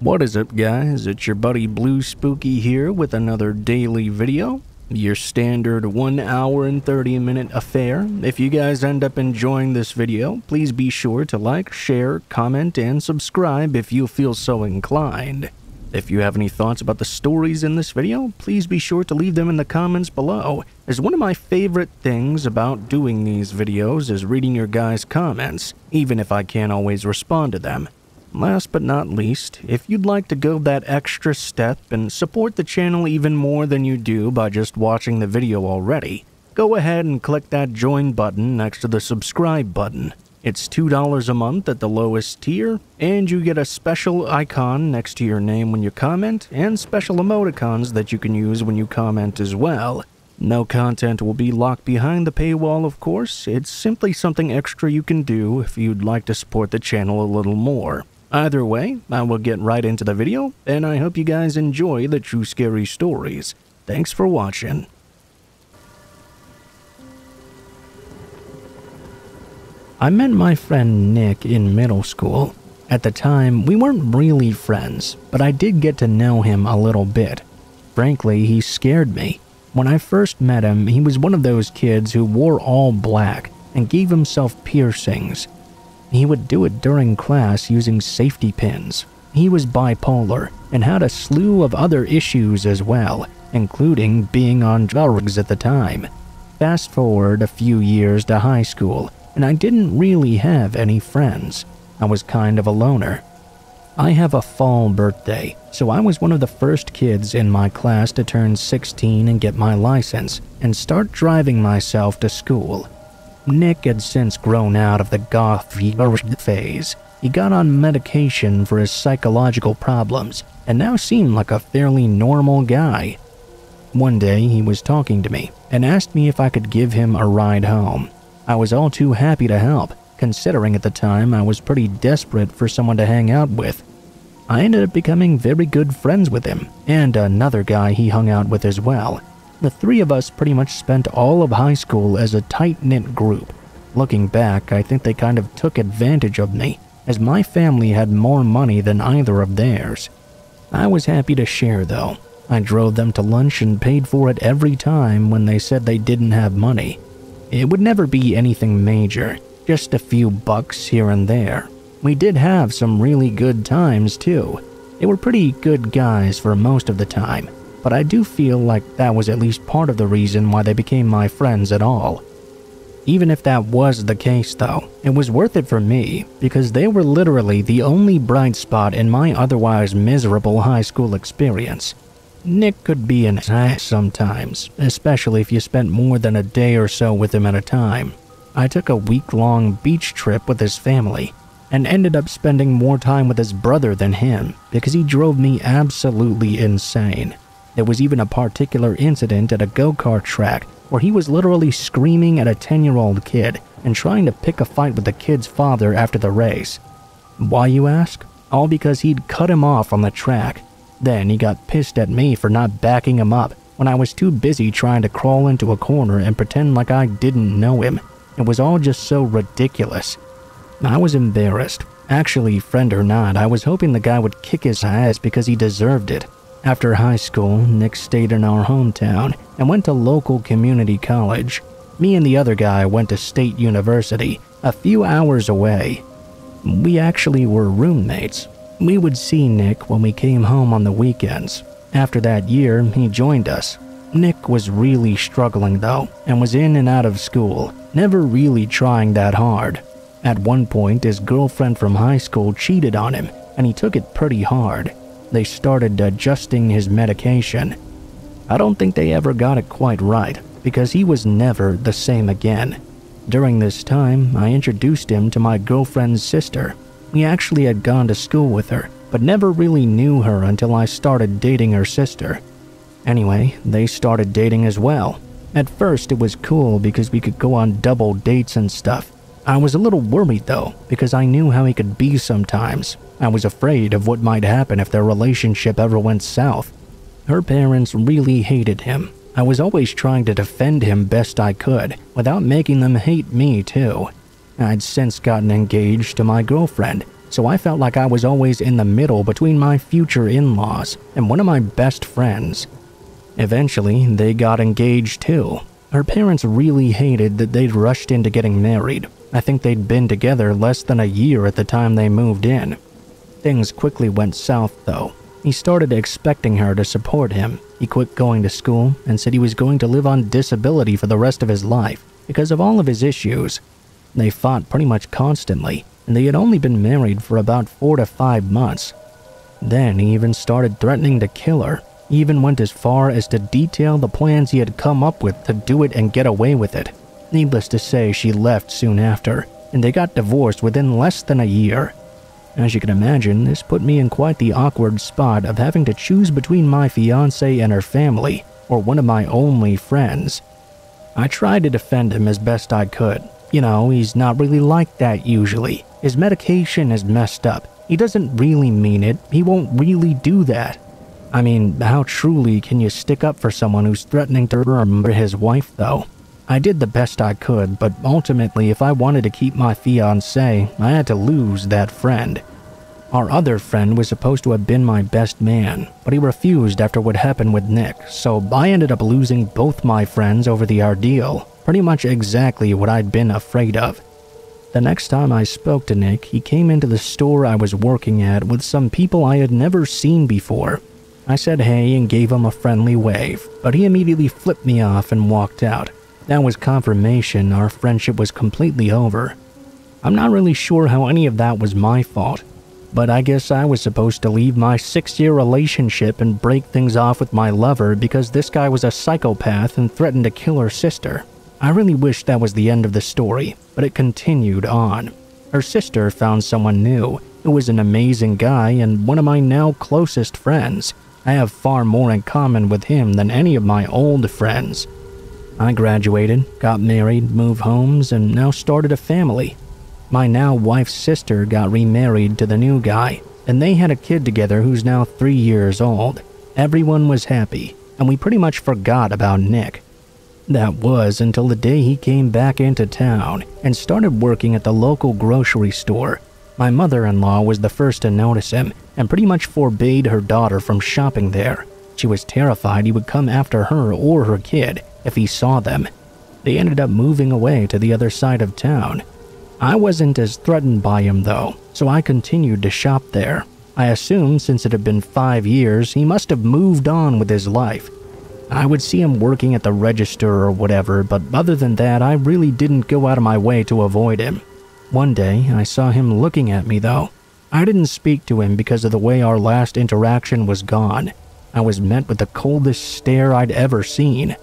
What is up, guys? It's your buddy Blue Spooky here with another daily video. Your standard 1 hour and 30-minute affair. If you guys end up enjoying this video, please be sure to like, share, comment, and subscribe if you feel so inclined. If you have any thoughts about the stories in this video, please be sure to leave them in the comments below, as one of my favorite things about doing these videos is reading your guys' comments, even if I can't always respond to them. Last but not least, if you'd like to go that extra step and support the channel even more than you do by just watching the video already, go ahead and click that join button next to the subscribe button. It's $2 a month at the lowest tier, and you get a special icon next to your name when you comment, and special emoticons that you can use when you comment as well. No content will be locked behind the paywall, of course. It's simply something extra you can do if you'd like to support the channel a little more. Either way, I will get right into the video, and I hope you guys enjoy the true scary stories. Thanks for watching. I met my friend Nick in middle school. At the time, we weren't really friends, but I did get to know him a little bit. Frankly, he scared me. When I first met him, he was one of those kids who wore all black and gave himself piercings. He would do it during class using safety pins. He was bipolar and had a slew of other issues as well, including being on drugs at the time. Fast forward a few years to high school, and I didn't really have any friends. I was kind of a loner. I have a fall birthday, so I was one of the first kids in my class to turn 16 and get my license and start driving myself to school. Nick had since grown out of the goth phase. He got on medication for his psychological problems and now seemed like a fairly normal guy. One day he was talking to me and asked me if I could give him a ride home. I was all too happy to help, considering at the time I was pretty desperate for someone to hang out with. I ended up becoming very good friends with him and another guy he hung out with as well. The three of us pretty much spent all of high school as a tight-knit group. Looking back, I think they kind of took advantage of me, as my family had more money than either of theirs. I was happy to share, though. I drove them to lunch and paid for it every time when they said they didn't have money. It would never be anything major, just a few bucks here and there. We did have some really good times, too. They were pretty good guys for most of the time. But I do feel like that was at least part of the reason why they became my friends at all. Even if that was the case though, it was worth it for me because they were literally the only bright spot in my otherwise miserable high school experience. Nick could be an ass sometimes, especially if you spent more than a day or so with him at a time. I took a week-long beach trip with his family and ended up spending more time with his brother than him because he drove me absolutely insane. There was even a particular incident at a go-kart track where he was literally screaming at a 10-year-old kid and trying to pick a fight with the kid's father after the race. Why, you ask? All because he'd cut him off on the track. Then he got pissed at me for not backing him up when I was too busy trying to crawl into a corner and pretend like I didn't know him. It was all just so ridiculous. I was embarrassed. Actually, friend or not, I was hoping the guy would kick his ass because he deserved it. After high school, Nick stayed in our hometown and went to local community college. Me and the other guy went to State University, a few hours away. We actually were roommates. We would see Nick when we came home on the weekends. After that year, he joined us. Nick was really struggling though, and was in and out of school, never really trying that hard. At one point, his girlfriend from high school cheated on him, and he took it pretty hard. They started adjusting his medication. I don't think they ever got it quite right, because he was never the same again. During this time, I introduced him to my girlfriend's sister. We actually had gone to school with her, but never really knew her until I started dating her sister. Anyway, they started dating as well. At first, it was cool because we could go on double dates and stuff. I was a little worried though, because I knew how he could be sometimes. I was afraid of what might happen if their relationship ever went south. Her parents really hated him. I was always trying to defend him best I could, without making them hate me too. I'd since gotten engaged to my girlfriend, so I felt like I was always in the middle between my future in-laws and one of my best friends. Eventually, they got engaged too. Her parents really hated that they'd rushed into getting married. I think they'd been together less than a year at the time they moved in. Things quickly went south though. He started expecting her to support him. He quit going to school and said he was going to live on disability for the rest of his life because of all of his issues. They fought pretty much constantly, and they had only been married for about 4 to 5 months. Then he even started threatening to kill her. He even went as far as to detail the plans he had come up with to do it and get away with it. Needless to say, she left soon after, and they got divorced within less than a year. As you can imagine, this put me in quite the awkward spot of having to choose between my fiancée and her family, or one of my only friends. I tried to defend him as best I could. You know, he's not really like that usually. His medication is messed up. He doesn't really mean it. He won't really do that. I mean, how truly can you stick up for someone who's threatening to murder his wife, though? I did the best I could, but ultimately, if I wanted to keep my fiancé, I had to lose that friend. Our other friend was supposed to have been my best man, but he refused after what happened with Nick, so I ended up losing both my friends over the ordeal, pretty much exactly what I'd been afraid of. The next time I spoke to Nick, he came into the store I was working at with some people I had never seen before. I said hey and gave him a friendly wave, but he immediately flipped me off and walked out. That was confirmation our friendship was completely over. I'm not really sure how any of that was my fault, but I guess I was supposed to leave my 6-year relationship and break things off with my lover because this guy was a psychopath and threatened to kill her sister. I really wish that was the end of the story, but it continued on. Her sister found someone new, who was an amazing guy and one of my now closest friends. I have far more in common with him than any of my old friends. I graduated, got married, moved homes, and now started a family. My now wife's sister got remarried to the new guy, and they had a kid together who's now 3 years old. Everyone was happy, and we pretty much forgot about Nick. That was until the day he came back into town and started working at the local grocery store. My mother-in-law was the first to notice him and pretty much forbade her daughter from shopping there. She was terrified he would come after her or her kid if he saw them. They ended up moving away to the other side of town. I wasn't as threatened by him though, so I continued to shop there. I assumed since it had been 5 years, he must have moved on with his life. I would see him working at the register or whatever, but other than that, I really didn't go out of my way to avoid him. One day, I saw him looking at me though. I didn't speak to him because of the way our last interaction was gone. I was met with the coldest stare I'd ever seen.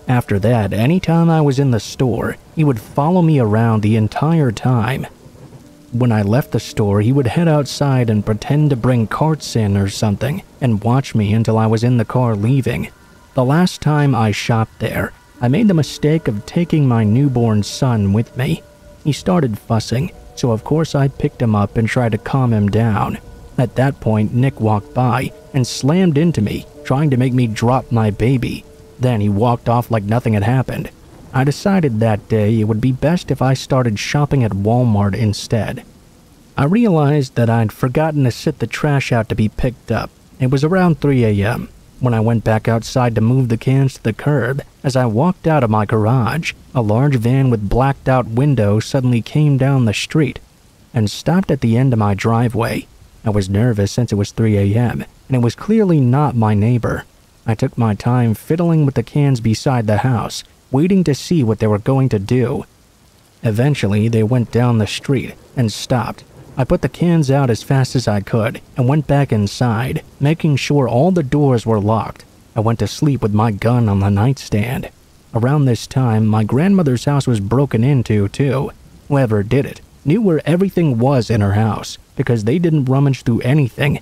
After that, anytime I was in the store, he would follow me around the entire time. When I left the store, he would head outside and pretend to bring carts in or something and watch me until I was in the car leaving. The last time I shopped there, I made the mistake of taking my newborn son with me. He started fussing, so of course I picked him up and tried to calm him down. At that point, Nick walked by and slammed into me, trying to make me drop my baby. Then he walked off like nothing had happened. I decided that day it would be best if I started shopping at Walmart instead. I realized that I'd forgotten to sit the trash out to be picked up. It was around 3 a.m. when I went back outside to move the cans to the curb. As I walked out of my garage, a large van with blacked out windows suddenly came down the street and stopped at the end of my driveway. I was nervous since it was 3 a.m. and it was clearly not my neighbor. I took my time fiddling with the cans beside the house, waiting to see what they were going to do. Eventually, they went down the street and stopped. I put the cans out as fast as I could and went back inside, making sure all the doors were locked. I went to sleep with my gun on the nightstand. Around this time, my grandmother's house was broken into too. Whoever did it knew where everything was in her house because they didn't rummage through anything.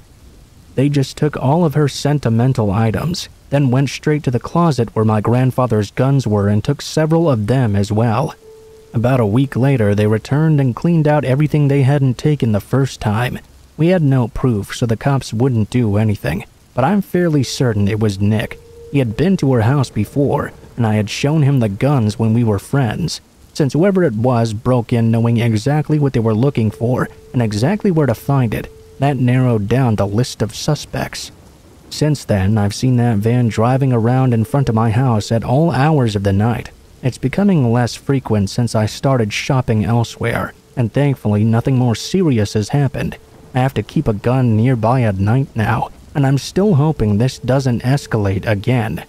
They just took all of her sentimental items, then went straight to the closet where my grandfather's guns were and took several of them as well. About a week later, they returned and cleaned out everything they hadn't taken the first time. We had no proof, so the cops wouldn't do anything, but I'm fairly certain it was Nick. He had been to her house before, and I had shown him the guns when we were friends. since whoever it was broke in knowing exactly what they were looking for and exactly where to find it. That narrowed down the list of suspects. Since then, I've seen that van driving around in front of my house at all hours of the night. It's becoming less frequent since I started shopping elsewhere, and thankfully nothing more serious has happened. I have to keep a gun nearby at night now, and I'm still hoping this doesn't escalate again.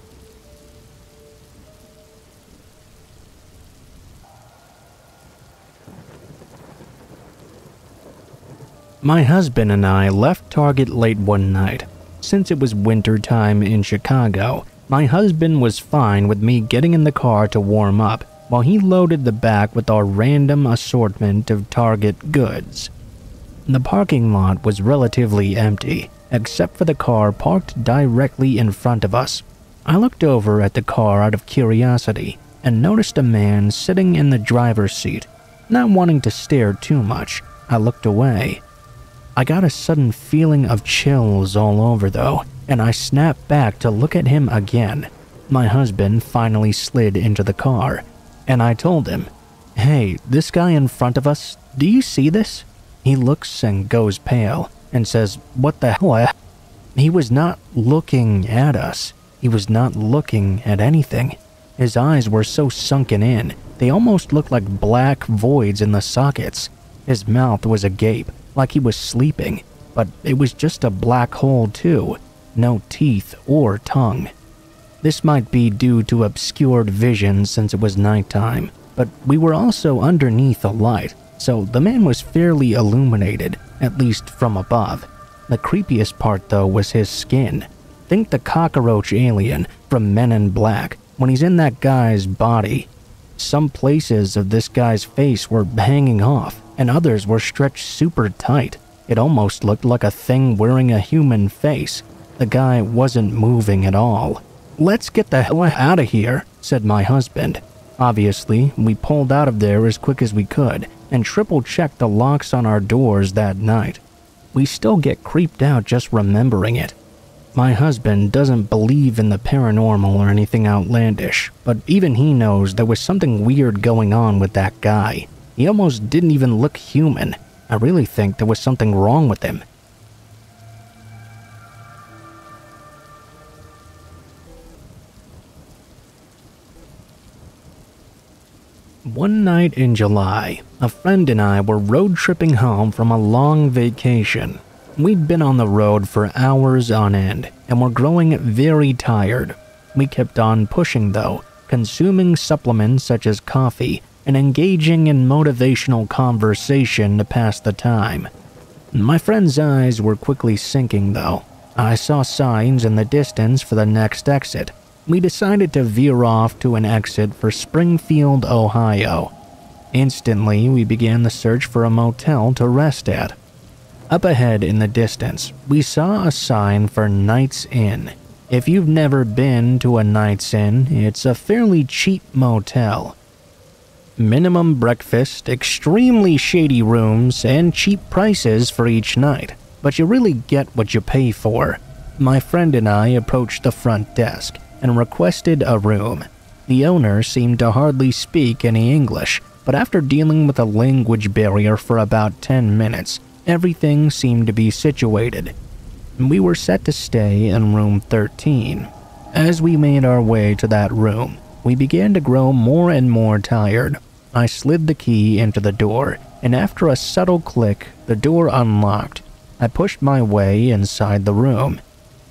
My husband and I left Target late one night. Since it was winter time in Chicago, my husband was fine with me getting in the car to warm up while he loaded the back with our random assortment of Target goods. The parking lot was relatively empty, except for the car parked directly in front of us. I looked over at the car out of curiosity and noticed a man sitting in the driver's seat. Not wanting to stare too much, I looked away. I got a sudden feeling of chills all over though, and I snapped back to look at him again. My husband finally slid into the car, and I told him, "Hey, this guy in front of us, do you see this?" He looks and goes pale and says, "What the hell?" He was not looking at us. He was not looking at anything. His eyes were so sunken in, they almost looked like black voids in the sockets. His mouth was agape, like he was sleeping, but it was just a black hole too, no teeth or tongue. This might be due to obscured vision since it was nighttime, but we were also underneath a light, so the man was fairly illuminated, at least from above. The creepiest part though was his skin. Think the cockroach alien from Men in Black when he's in that guy's body. Some places of this guy's face were hanging off, and others were stretched super tight. It almost looked like a thing wearing a human face. The guy wasn't moving at all. "Let's get the hell out of here," said my husband. Obviously, we pulled out of there as quick as we could and triple-checked the locks on our doors that night. We still get creeped out just remembering it. My husband doesn't believe in the paranormal or anything outlandish, but even he knows there was something weird going on with that guy. He almost didn't even look human. I really think there was something wrong with him. One night in July, a friend and I were road tripping home from a long vacation. We'd been on the road for hours on end and were growing very tired. We kept on pushing though, consuming supplements such as coffee and engaging in motivational conversation to pass the time. My friend's eyes were quickly sinking though. I saw signs in the distance for the next exit. We decided to veer off to an exit for Springfield, Ohio. Instantly, we began the search for a motel to rest at. Up ahead in the distance, we saw a sign for Night's Inn. If you've never been to a Night's Inn, it's a fairly cheap motel. Minimum breakfast, extremely shady rooms, and cheap prices for each night, but you really get what you pay for. My friend and I approached the front desk and requested a room. The owner seemed to hardly speak any English, but after dealing with a language barrier for about 10 minutes, everything seemed to be situated. We were set to stay in room 13. As we made our way to that room, we began to grow more and more tired. I slid the key into the door, and after a subtle click, the door unlocked. I pushed my way inside the room.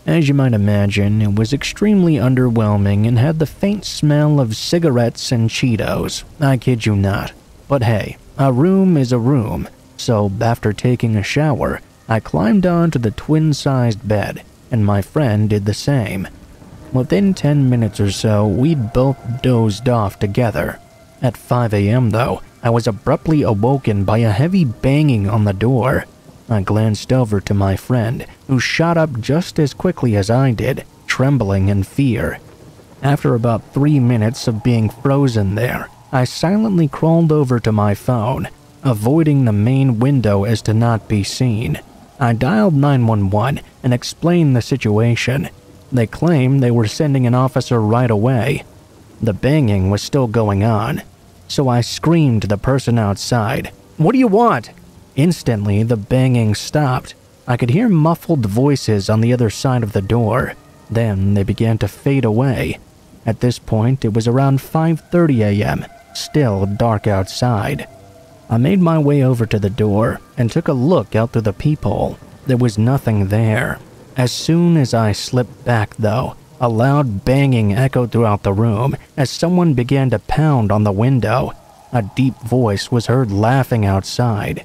As you might imagine, it was extremely underwhelming and had the faint smell of cigarettes and Cheetos. I kid you not. But hey, a room is a room. So after taking a shower, I climbed onto the twin-sized bed, and my friend did the same. Within 10 minutes or so, we'd both dozed off together. At 5 a.m. though, I was abruptly awoken by a heavy banging on the door. I glanced over to my friend, who shot up just as quickly as I did, trembling in fear. After about 3 minutes of being frozen there, I silently crawled over to my phone, avoiding the main window as to not be seen. I dialed 911 and explained the situation. They claimed they were sending an officer right away. The banging was still going on. so I screamed to the person outside, "What do you want?" Instantly, the banging stopped. I could hear muffled voices on the other side of the door. Then they began to fade away. At this point, it was around 5:30 a.m., still dark outside. I made my way over to the door and took a look out through the peephole. There was nothing there. As soon as I slipped back, though, a loud banging echoed throughout the room as someone began to pound on the window. A deep voice was heard laughing outside.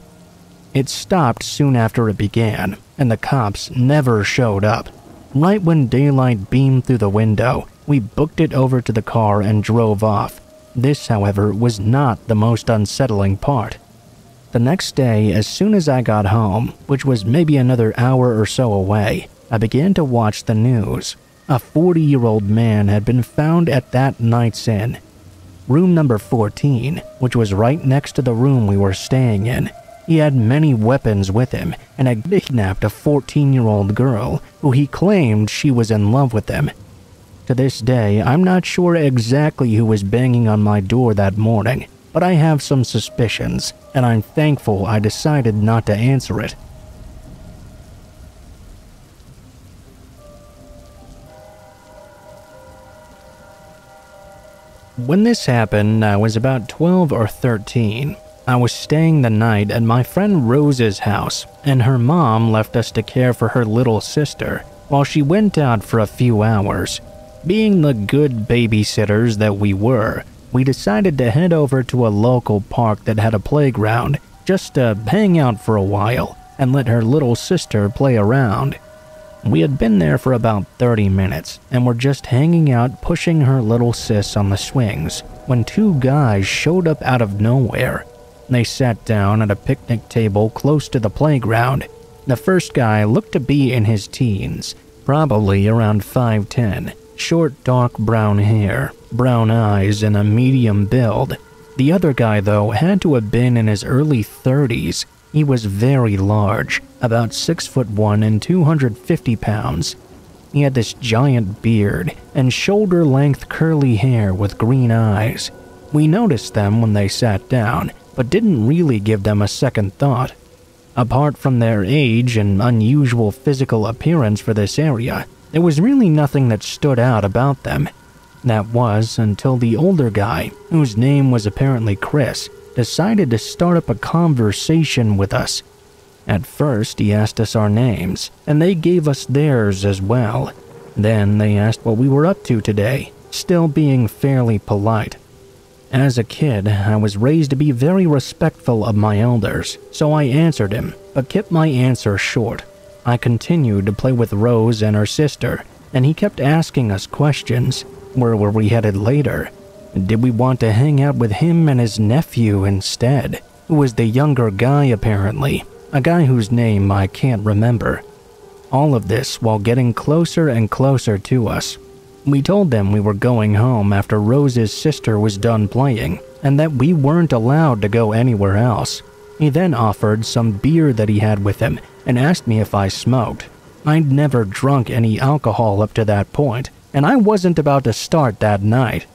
It stopped soon after it began, and the cops never showed up. Right when daylight beamed through the window, we booked it over to the car and drove off. This, however, was not the most unsettling part. The next day, as soon as I got home, which was maybe another hour or so away, I began to watch the news. A 40-year-old man had been found at that night's inn. Room number 14, which was right next to the room we were staying in. He had many weapons with him and had kidnapped a 14-year-old girl who he claimed she was in love with him. To this day, I'm not sure exactly who was banging on my door that morning, but I have some suspicions, and I'm thankful I decided not to answer it. When this happened, I was about 12 or 13. I was staying the night at my friend Rose's house, and her mom left us to care for her little sister while she went out for a few hours. Being the good babysitters that we were, we decided to head over to a local park that had a playground just to hang out for a while and let her little sister play around. We had been there for about 30 minutes and were just hanging out pushing her little sis on the swings when two guys showed up out of nowhere. They sat down at a picnic table close to the playground. The first guy looked to be in his teens, probably around 5'10", short dark brown hair, brown eyes, and a medium build. The other guy, though, had to have been in his early 30s. He was very large, about 6'1" and 250 pounds. He had this giant beard and shoulder-length curly hair with green eyes. We noticed them when they sat down, but didn't really give them a second thought. Apart from their age and unusual physical appearance for this area, there was really nothing that stood out about them. That was until the older guy, whose name was apparently Chris, decided to start up a conversation with us. At first, he asked us our names, and they gave us theirs as well. Then they asked what we were up to today, still being fairly polite. As a kid, I was raised to be very respectful of my elders, so I answered him, but kept my answer short. I continued to play with Rose and her sister, and he kept asking us questions. Where were we headed later? Did we want to hang out with him and his nephew instead, who was the younger guy apparently, a guy whose name I can't remember. All of this while getting closer and closer to us. We told them we were going home after Rose's sister was done playing, and that we weren't allowed to go anywhere else. He then offered some beer that he had with him and asked me if I smoked. I'd never drunk any alcohol up to that point, and I wasn't about to start that night.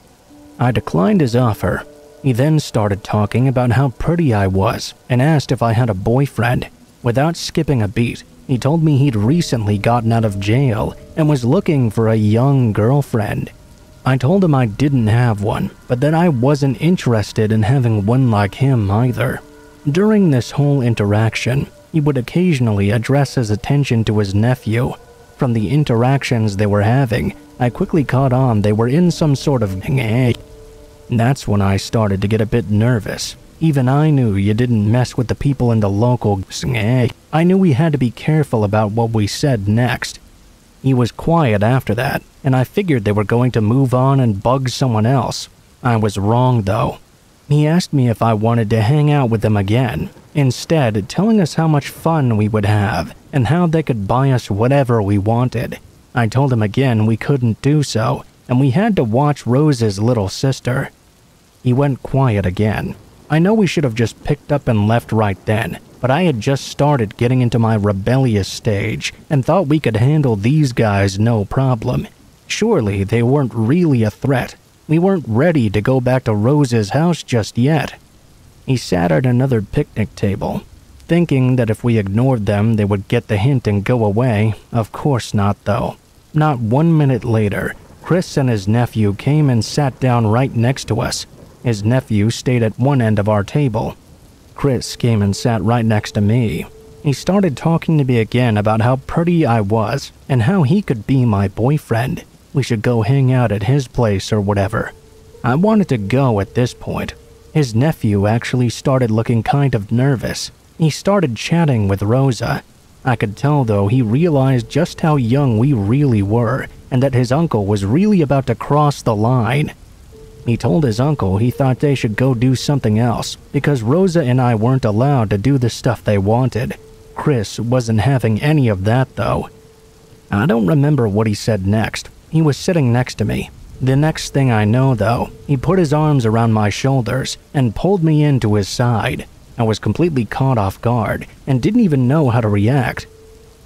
I declined his offer. He then started talking about how pretty I was and asked if I had a boyfriend. Without skipping a beat, he told me he'd recently gotten out of jail and was looking for a young girlfriend. I told him I didn't have one, but that I wasn't interested in having one like him either. During this whole interaction, he would occasionally address his attention to his nephew. From the interactions they were having, I quickly caught on they were in some sort of That's when I started to get a bit nervous. Even I knew you didn't mess with the people in the local I knew we had to be careful about what we said next. He was quiet after that, and I figured they were going to move on and bug someone else. I was wrong, though. He asked me if I wanted to hang out with them again, instead telling us how much fun we would have and how they could buy us whatever we wanted. I told him again we couldn't do so, and we had to watch Rose's little sister. He went quiet again. I know we should have just picked up and left right then, but I had just started getting into my rebellious stage and thought we could handle these guys no problem. Surely they weren't really a threat. We weren't ready to go back to Rose's house just yet. He sat at another picnic table, thinking that if we ignored them, they would get the hint and go away. Of course not, though. Not 1 minute later, Chris and his nephew came and sat down right next to us. His nephew stayed at one end of our table. Chris came and sat right next to me. He started talking to me again about how pretty I was and how he could be my boyfriend. We should go hang out at his place or whatever. I wanted to go at this point. His nephew actually started looking kind of nervous. He started chatting with Rosa. I could tell, though, he realized just how young we really were and that his uncle was really about to cross the line. He told his uncle he thought they should go do something else because Rosa and I weren't allowed to do the stuff they wanted. Chris wasn't having any of that, though. I don't remember what he said next. He was sitting next to me. The next thing I know, though, he put his arms around my shoulders and pulled me into his side. I was completely caught off guard and didn't even know how to react.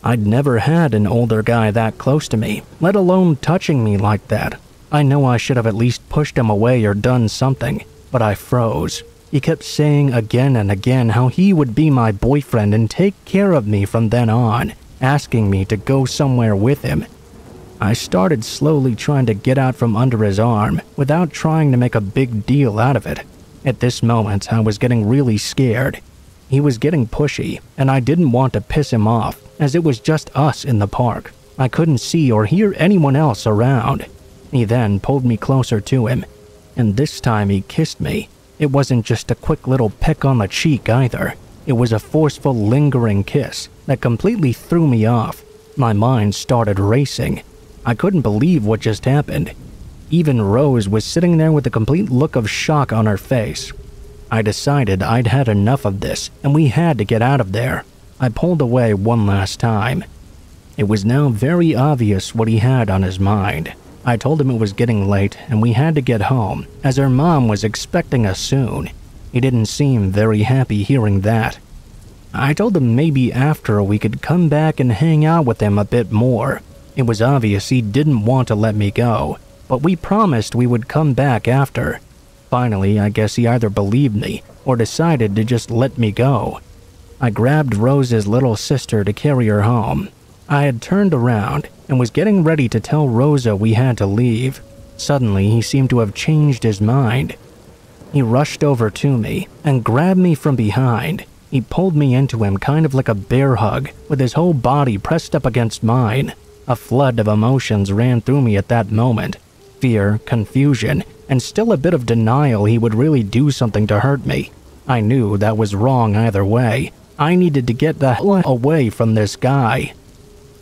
I'd never had an older guy that close to me, let alone touching me like that. I know I should have at least pushed him away or done something, but I froze. He kept saying again and again how he would be my boyfriend and take care of me from then on, asking me to go somewhere with him. I started slowly trying to get out from under his arm without trying to make a big deal out of it. At this moment, I was getting really scared. He was getting pushy, and I didn't want to piss him off, as it was just us in the park. I couldn't see or hear anyone else around. He then pulled me closer to him, and this time he kissed me. It wasn't just a quick little peck on the cheek either. It was a forceful, lingering kiss that completely threw me off. My mind started racing. I couldn't believe what just happened. Even Rose was sitting there with a complete look of shock on her face. I decided I'd had enough of this, and we had to get out of there. I pulled away one last time. It was now very obvious what he had on his mind. I told him it was getting late and we had to get home, as her mom was expecting us soon. He didn't seem very happy hearing that. I told him maybe after we could come back and hang out with him a bit more. It was obvious he didn't want to let me go, but we promised we would come back after. Finally, I guess he either believed me or decided to just let me go. I grabbed Rose's little sister to carry her home. I had turned around and was getting ready to tell Rosa we had to leave. Suddenly, he seemed to have changed his mind. He rushed over to me and grabbed me from behind. He pulled me into him kind of like a bear hug, with his whole body pressed up against mine. A flood of emotions ran through me at that moment. Fear, confusion, and still a bit of denial he would really do something to hurt me. I knew that was wrong either way. I needed to get the hell away from this guy.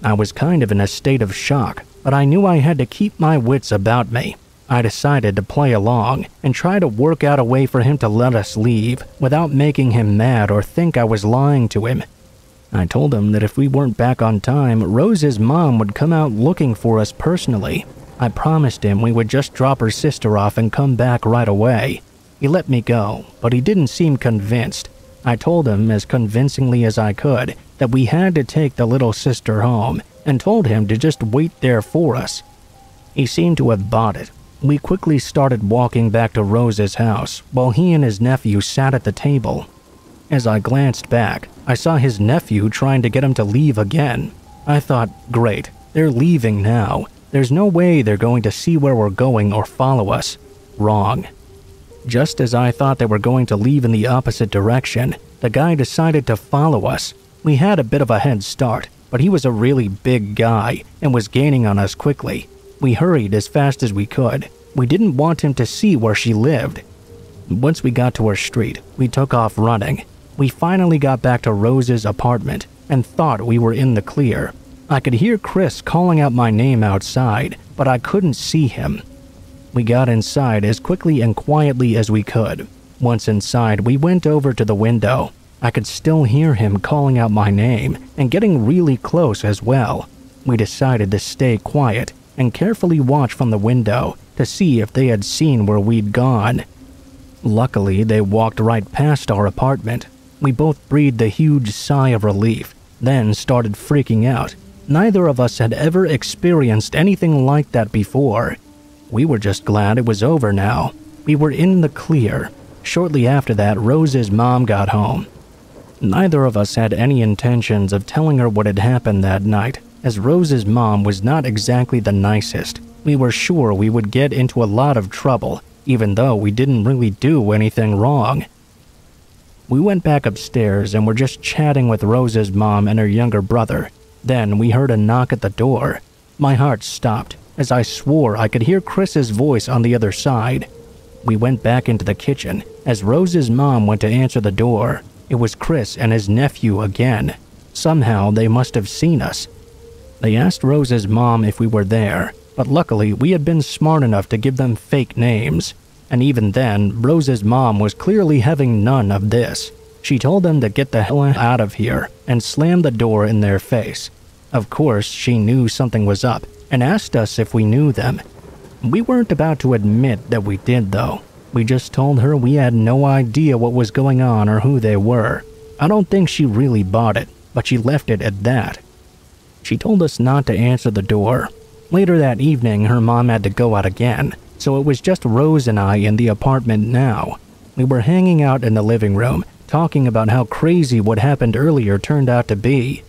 I was kind of in a state of shock, but I knew I had to keep my wits about me. I decided to play along and try to work out a way for him to let us leave without making him mad or think I was lying to him. I told him that if we weren't back on time, Rose's mom would come out looking for us personally. I promised him we would just drop her sister off and come back right away. He let me go, but he didn't seem convinced. I told him as convincingly as I could that we had to take the little sister home and told him to just wait there for us. He seemed to have bought it. We quickly started walking back to Rose's house while he and his nephew sat at the table. As I glanced back, I saw his nephew trying to get him to leave again. I thought, great, they're leaving now. There's no way they're going to see where we're going or follow us. Wrong. Just as I thought they were going to leave in the opposite direction, the guy decided to follow us. We had a bit of a head start, but he was a really big guy and was gaining on us quickly. We hurried as fast as we could. We didn't want him to see where she lived. Once we got to her street, we took off running. We finally got back to Rose's apartment and thought we were in the clear. I could hear Chris calling out my name outside, but I couldn't see him. We got inside as quickly and quietly as we could. Once inside, we went over to the window. I could still hear him calling out my name and getting really close as well. We decided to stay quiet and carefully watch from the window to see if they had seen where we'd gone. Luckily, they walked right past our apartment. We both breathed a huge sigh of relief, then started freaking out. Neither of us had ever experienced anything like that before. We were just glad it was over now. We were in the clear. Shortly after that, Rose's mom got home. Neither of us had any intentions of telling her what had happened that night, as Rose's mom was not exactly the nicest. We were sure we would get into a lot of trouble, even though we didn't really do anything wrong. We went back upstairs and were just chatting with Rose's mom and her younger brother. Then we heard a knock at the door. My heart stopped, as I swore I could hear Chris's voice on the other side. We went back into the kitchen, as Rose's mom went to answer the door. It was Chris and his nephew again. Somehow they must have seen us. They asked Rose's mom if we were there, but luckily we had been smart enough to give them fake names. And even then, Rose's mom was clearly having none of this. She told them to get the hell out of here and slammed the door in their face. Of course, she knew something was up and asked us if we knew them. We weren't about to admit that we did, though. We just told her we had no idea what was going on or who they were. I don't think she really bought it, but she left it at that. She told us not to answer the door. Later that evening, her mom had to go out again, so it was just Rose and I in the apartment now. We were hanging out in the living room, talking about how crazy what happened earlier turned out to be.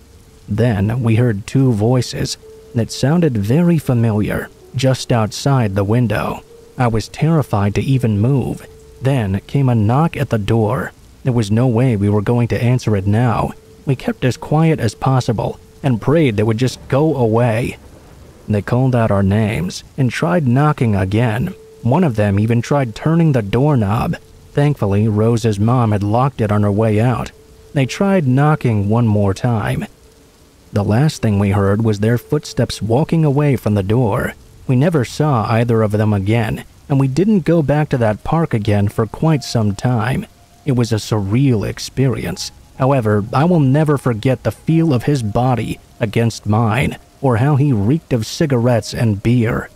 Then we heard two voices that sounded very familiar just outside the window. I was terrified to even move. Then came a knock at the door. There was no way we were going to answer it now. We kept as quiet as possible and prayed they would just go away. They called out our names and tried knocking again. One of them even tried turning the doorknob. Thankfully, Rose's mom had locked it on her way out. They tried knocking one more time. The last thing we heard was their footsteps walking away from the door. We never saw either of them again, and we didn't go back to that park again for quite some time. It was a surreal experience. However, I will never forget the feel of his body against mine, or how he reeked of cigarettes and beer.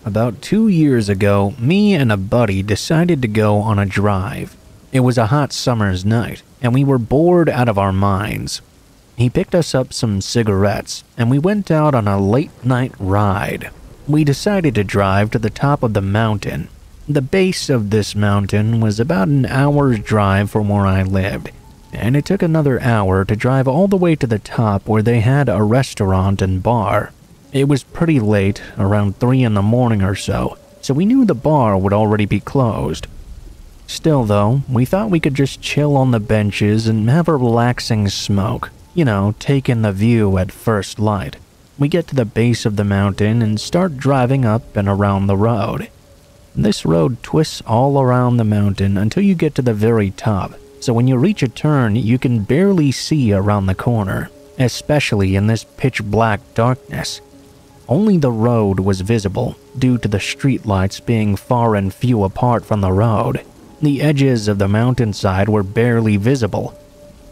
About 2 years ago, me and a buddy decided to go on a drive. It was a hot summer's night, and we were bored out of our minds. He picked us up some cigarettes, and we went out on a late-night ride. We decided to drive to the top of the mountain. The base of this mountain was about an hour's drive from where I lived, and it took another hour to drive all the way to the top where they had a restaurant and bar. It was pretty late, around 3 in the morning or so we knew the bar would already be closed. Still though, we thought we could just chill on the benches and have a relaxing smoke. You know, take in the view at first light. We get to the base of the mountain and start driving up and around the road. This road twists all around the mountain until you get to the very top, so when you reach a turn, you can barely see around the corner, especially in this pitch-black darkness. Only the road was visible, due to the streetlights being far and few apart from the road. The edges of the mountainside were barely visible.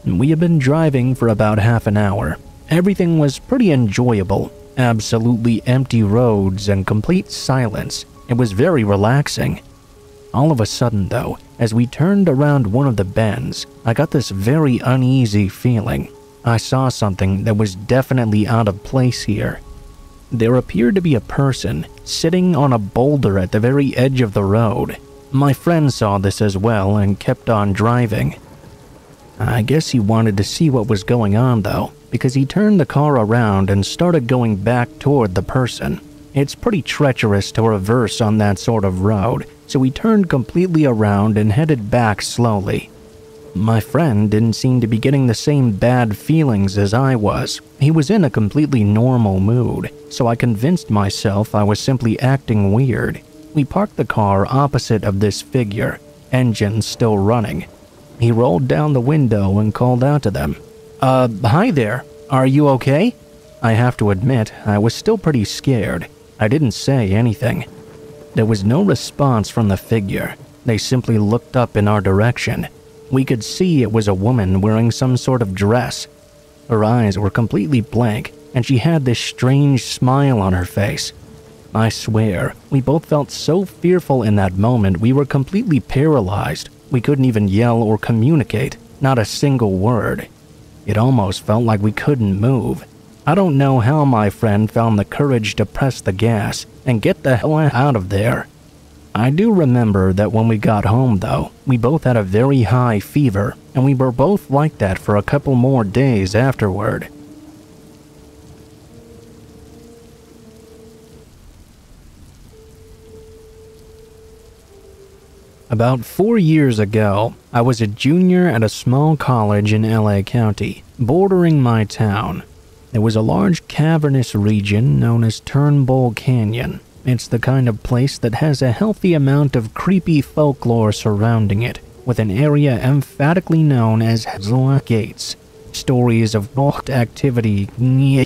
We had been driving for about half an hour. Everything was pretty enjoyable. Absolutely empty roads and complete silence. It was very relaxing. All of a sudden, though, as we turned around one of the bends, I got this very uneasy feeling. I saw something that was definitely out of place here. There appeared to be a person sitting on a boulder at the very edge of the road. My friend saw this as well and kept on driving. I guess he wanted to see what was going on though, because he turned the car around and started going back toward the person. It's pretty treacherous to reverse on that sort of road, so he turned completely around and headed back slowly. My friend didn't seem to be getting the same bad feelings as I was. He was in a completely normal mood, so I convinced myself I was simply acting weird. We parked the car opposite of this figure, engine still running. He rolled down the window and called out to them. Hi there. Are you okay?" I have to admit, I was still pretty scared. I didn't say anything. There was no response from the figure. They simply looked up in our direction. We could see it was a woman wearing some sort of dress. Her eyes were completely blank, and she had this strange smile on her face. I swear, we both felt so fearful in that moment we were completely paralyzed. We couldn't even yell or communicate. not a single word. It almost felt like we couldn't move. I don't know how my friend found the courage to press the gas and get the hell out of there. I do remember that when we got home though, we both had a very high fever, and we were both like that for a couple more days afterward. About 4 years ago, I was a junior at a small college in LA County, bordering my town. There was a large cavernous region known as Turnbull Canyon. It's the kind of place that has a healthy amount of creepy folklore surrounding it, with an area emphatically known as Hell Gates. Stories of occult activity,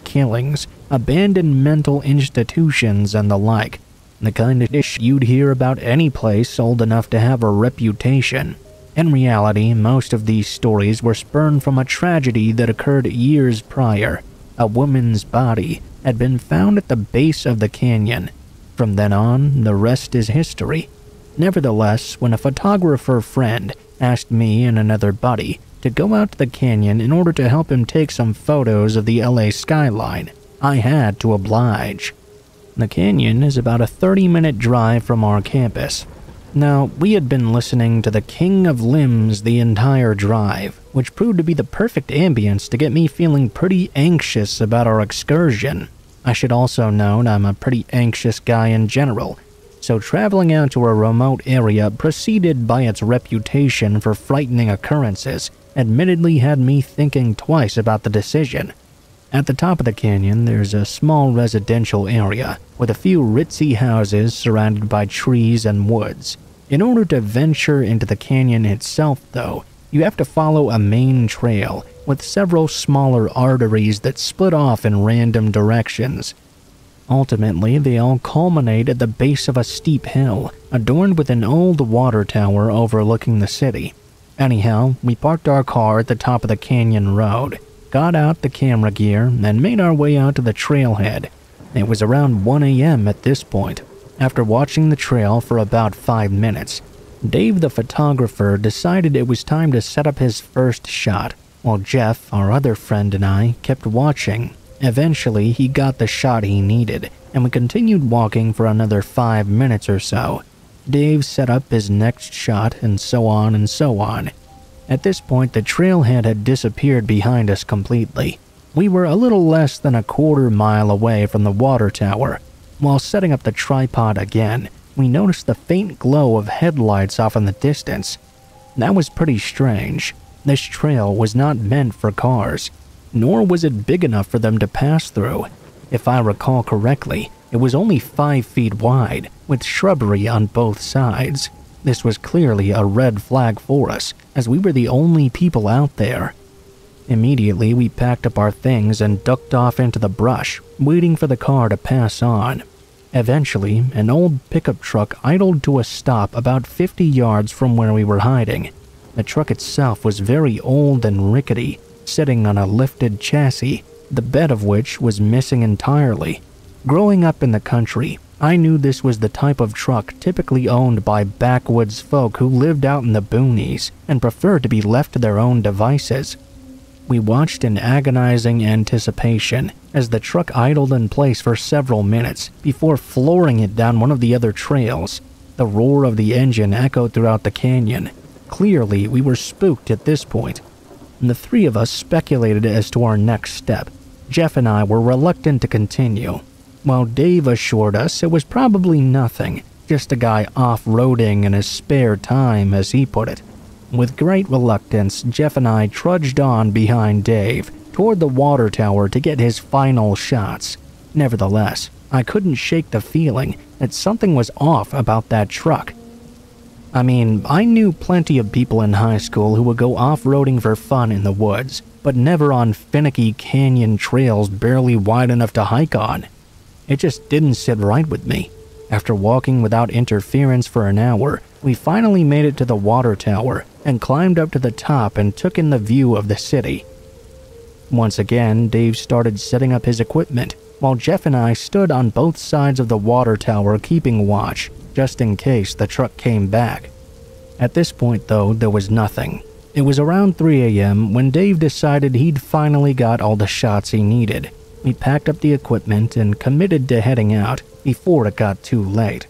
killings, abandoned mental institutions, and the like. The kind of dish you'd hear about any place old enough to have a reputation. In reality, most of these stories were spurred from a tragedy that occurred years prior. A woman's body had been found at the base of the canyon. From then on, the rest is history. Nevertheless, when a photographer friend asked me and another buddy to go out to the canyon in order to help him take some photos of the LA skyline, I had to oblige. The canyon is about a 30-minute drive from our campus. Now, we had been listening to the King of Limbs the entire drive, which proved to be the perfect ambience to get me feeling pretty anxious about our excursion. I should also note I'm a pretty anxious guy in general, so traveling out to a remote area preceded by its reputation for frightening occurrences admittedly had me thinking twice about the decision. At the top of the canyon, there's a small residential area with a few ritzy houses surrounded by trees and woods. In order to venture into the canyon itself, though, you have to follow a main trail with several smaller arteries that split off in random directions. Ultimately, they all culminate at the base of a steep hill, adorned with an old water tower overlooking the city. Anyhow, we parked our car at the top of the canyon road, got out the camera gear, and made our way out to the trailhead. It was around 1 a.m. at this point. After watching the trail for about 5 minutes, Dave the photographer decided it was time to set up his first shot, while Jeff, our other friend, and I kept watching. Eventually, he got the shot he needed, and we continued walking for another 5 minutes or so. Dave set up his next shot, and so on and so on. At this point, the trailhead had disappeared behind us completely. We were a little less than a quarter mile away from the water tower. While setting up the tripod again, we noticed the faint glow of headlights off in the distance. That was pretty strange. This trail was not meant for cars, nor was it big enough for them to pass through. If I recall correctly, it was only 5 feet wide, with shrubbery on both sides. This was clearly a red flag for us, as we were the only people out there. Immediately, we packed up our things and ducked off into the brush, waiting for the car to pass on. Eventually, an old pickup truck idled to a stop about 50 yards from where we were hiding. The truck itself was very old and rickety, sitting on a lifted chassis, the bed of which was missing entirely. Growing up in the country, I knew this was the type of truck typically owned by backwoods folk who lived out in the boonies and preferred to be left to their own devices. We watched in agonizing anticipation as the truck idled in place for several minutes before flooring it down one of the other trails. The roar of the engine echoed throughout the canyon. Clearly, we were spooked at this point, and the three of us speculated as to our next step. Jeff and I were reluctant to continue, while Dave assured us it was probably nothing, just a guy off-roading in his spare time, as he put it. With great reluctance, Jeff and I trudged on behind Dave toward the water tower to get his final shots. Nevertheless, I couldn't shake the feeling that something was off about that truck. I mean, I knew plenty of people in high school who would go off-roading for fun in the woods, but never on finicky canyon trails barely wide enough to hike on. It just didn't sit right with me. After walking without interference for an hour, we finally made it to the water tower and climbed up to the top and took in the view of the city. Once again, Dave started setting up his equipment, while Jeff and I stood on both sides of the water tower keeping watch, just in case the truck came back. At this point, though, there was nothing. It was around 3 a.m. when Dave decided he'd finally got all the shots he needed. We packed up the equipment and committed to heading out before it got too late.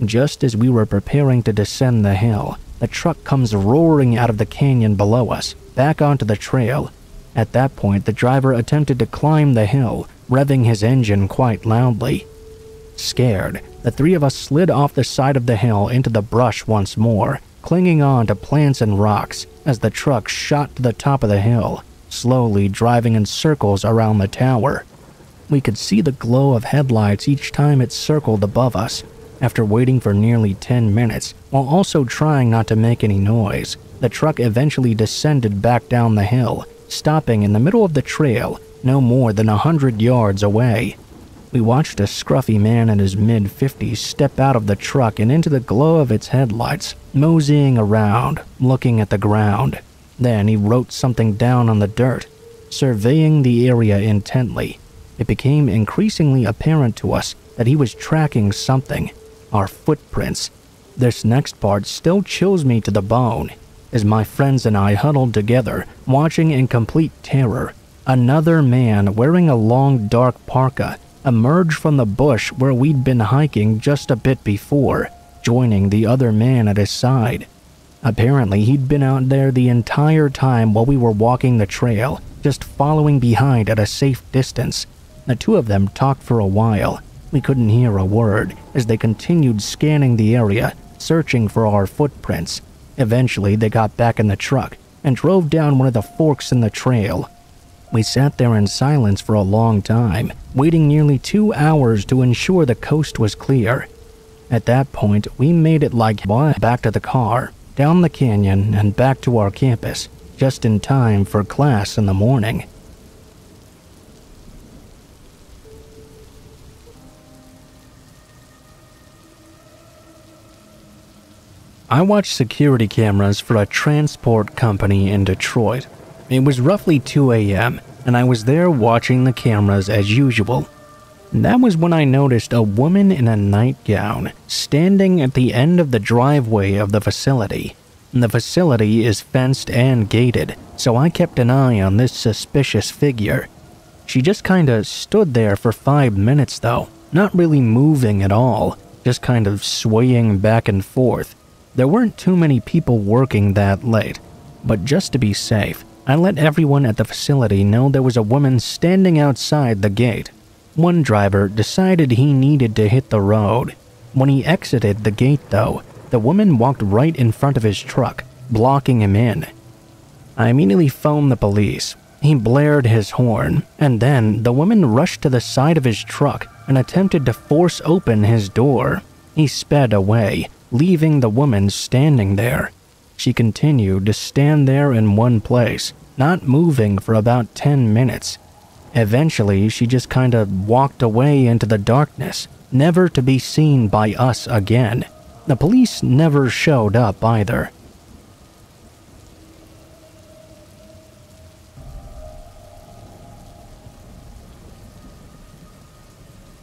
Just as we were preparing to descend the hill, the truck comes roaring out of the canyon below us, back onto the trail. At that point, the driver attempted to climb the hill, revving his engine quite loudly. Scared, the three of us slid off the side of the hill into the brush once more, clinging on to plants and rocks as the truck shot to the top of the hill, slowly driving in circles around the tower. We could see the glow of headlights each time it circled above us. After waiting for nearly 10 minutes, while also trying not to make any noise, the truck eventually descended back down the hill, stopping in the middle of the trail, no more than 100 yards away. We watched a scruffy man in his mid-50s step out of the truck and into the glow of its headlights, moseying around, looking at the ground. Then he wrote something down on the dirt, surveying the area intently. It became increasingly apparent to us that he was tracking something. Our footprints. This next part still chills me to the bone, as my friends and I huddled together, watching in complete terror. Another man wearing a long dark parka emerged from the bush where we'd been hiking just a bit before, joining the other man at his side. Apparently, he'd been out there the entire time while we were walking the trail, just following behind at a safe distance. The two of them talked for a while. We couldn't hear a word as they continued scanning the area, searching for our footprints. Eventually, they got back in the truck and drove down one of the forks in the trail. We sat there in silence for a long time, waiting nearly 2 hours to ensure the coast was clear. At that point, we made it back to the car, down the canyon, and back to our campus, just in time for class in the morning. I watched security cameras for a transport company in Detroit. It was roughly 2 a.m., and I was there watching the cameras as usual. That was when I noticed a woman in a nightgown standing at the end of the driveway of the facility. The facility is fenced and gated, so I kept an eye on this suspicious figure. She just kinda stood there for 5 minutes though, not really moving at all, just kind of swaying back and forth. There weren't too many people working that late, but just to be safe, I let everyone at the facility know there was a woman standing outside the gate. One driver decided he needed to hit the road. When he exited the gate though, the woman walked right in front of his truck, blocking him in. I immediately phoned the police. He blared his horn, and then the woman rushed to the side of his truck and attempted to force open his door. He sped away, leaving the woman standing there. She continued to stand there in one place, not moving for about 10 minutes. Eventually, she just kinda walked away into the darkness, never to be seen by us again. The police never showed up either.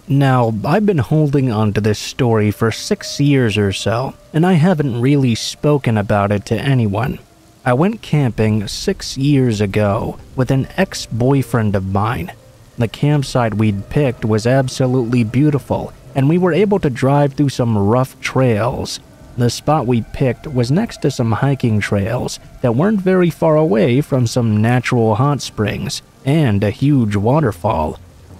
Now, I've been holding on to this story for 6 years or so, and I haven't really spoken about it to anyone. I went camping 6 years ago with an ex-boyfriend of mine. The campsite we'd picked was absolutely beautiful, and we were able to drive through some rough trails. The spot we picked was next to some hiking trails that weren't very far away from some natural hot springs and a huge waterfall.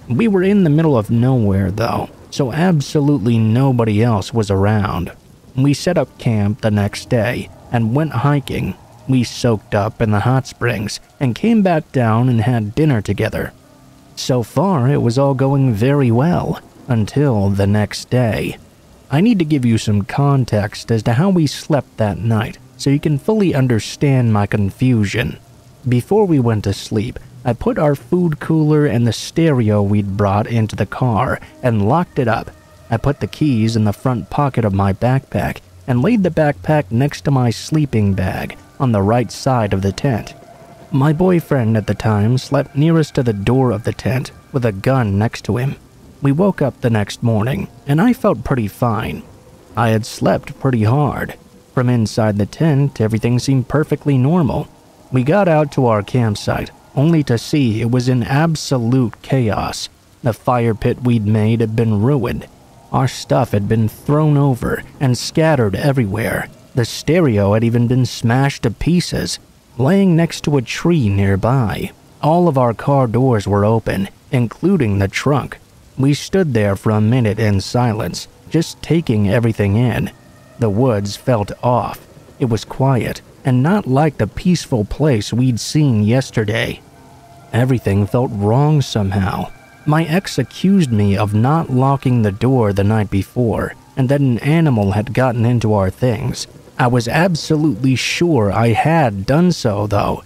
We were in the middle of nowhere though, so absolutely nobody else was around. We set up camp the next day and went hiking. We soaked up in the hot springs and came back down and had dinner together. So far, it was all going very well, until the next day. I need to give you some context as to how we slept that night, so you can fully understand my confusion. Before we went to sleep, I put our food cooler and the stereo we'd brought into the car and locked it up. I put the keys in the front pocket of my backpack and laid the backpack next to my sleeping bag on the right side of the tent. My boyfriend at the time slept nearest to the door of the tent with a gun next to him. We woke up the next morning and I felt pretty fine. I had slept pretty hard. From inside the tent, everything seemed perfectly normal. We got out to our campsite, only to see it was in absolute chaos. The fire pit we'd made had been ruined. Our stuff had been thrown over and scattered everywhere. The stereo had even been smashed to pieces, laying next to a tree nearby. All of our car doors were open, including the trunk. We stood there for a minute in silence, just taking everything in. The woods felt off. It was quiet, and not like the peaceful place we'd seen yesterday. Everything felt wrong somehow. My ex accused me of not locking the door the night before, and that an animal had gotten into our things. I was absolutely sure I had done so, though.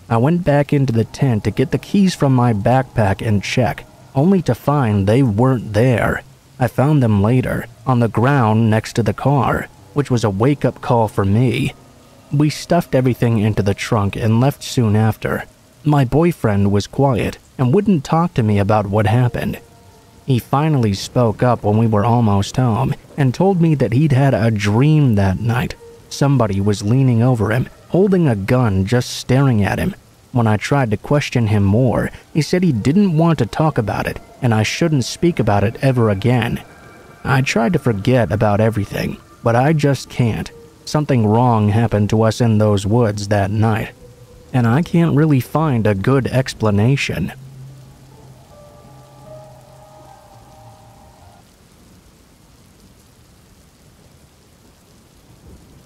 I went back into the tent to get the keys from my backpack and check, only to find they weren't there. I found them later, on the ground next to the car, which was a wake-up call for me. We stuffed everything into the trunk and left soon after. My boyfriend was quiet and wouldn't talk to me about what happened. He finally spoke up when we were almost home and told me that he'd had a dream that night. Somebody was leaning over him, holding a gun, just staring at him. When I tried to question him more, he said he didn't want to talk about it and I shouldn't speak about it ever again. I tried to forget about everything, but I just can't. Something wrong happened to us in those woods that night, and I can't really find a good explanation.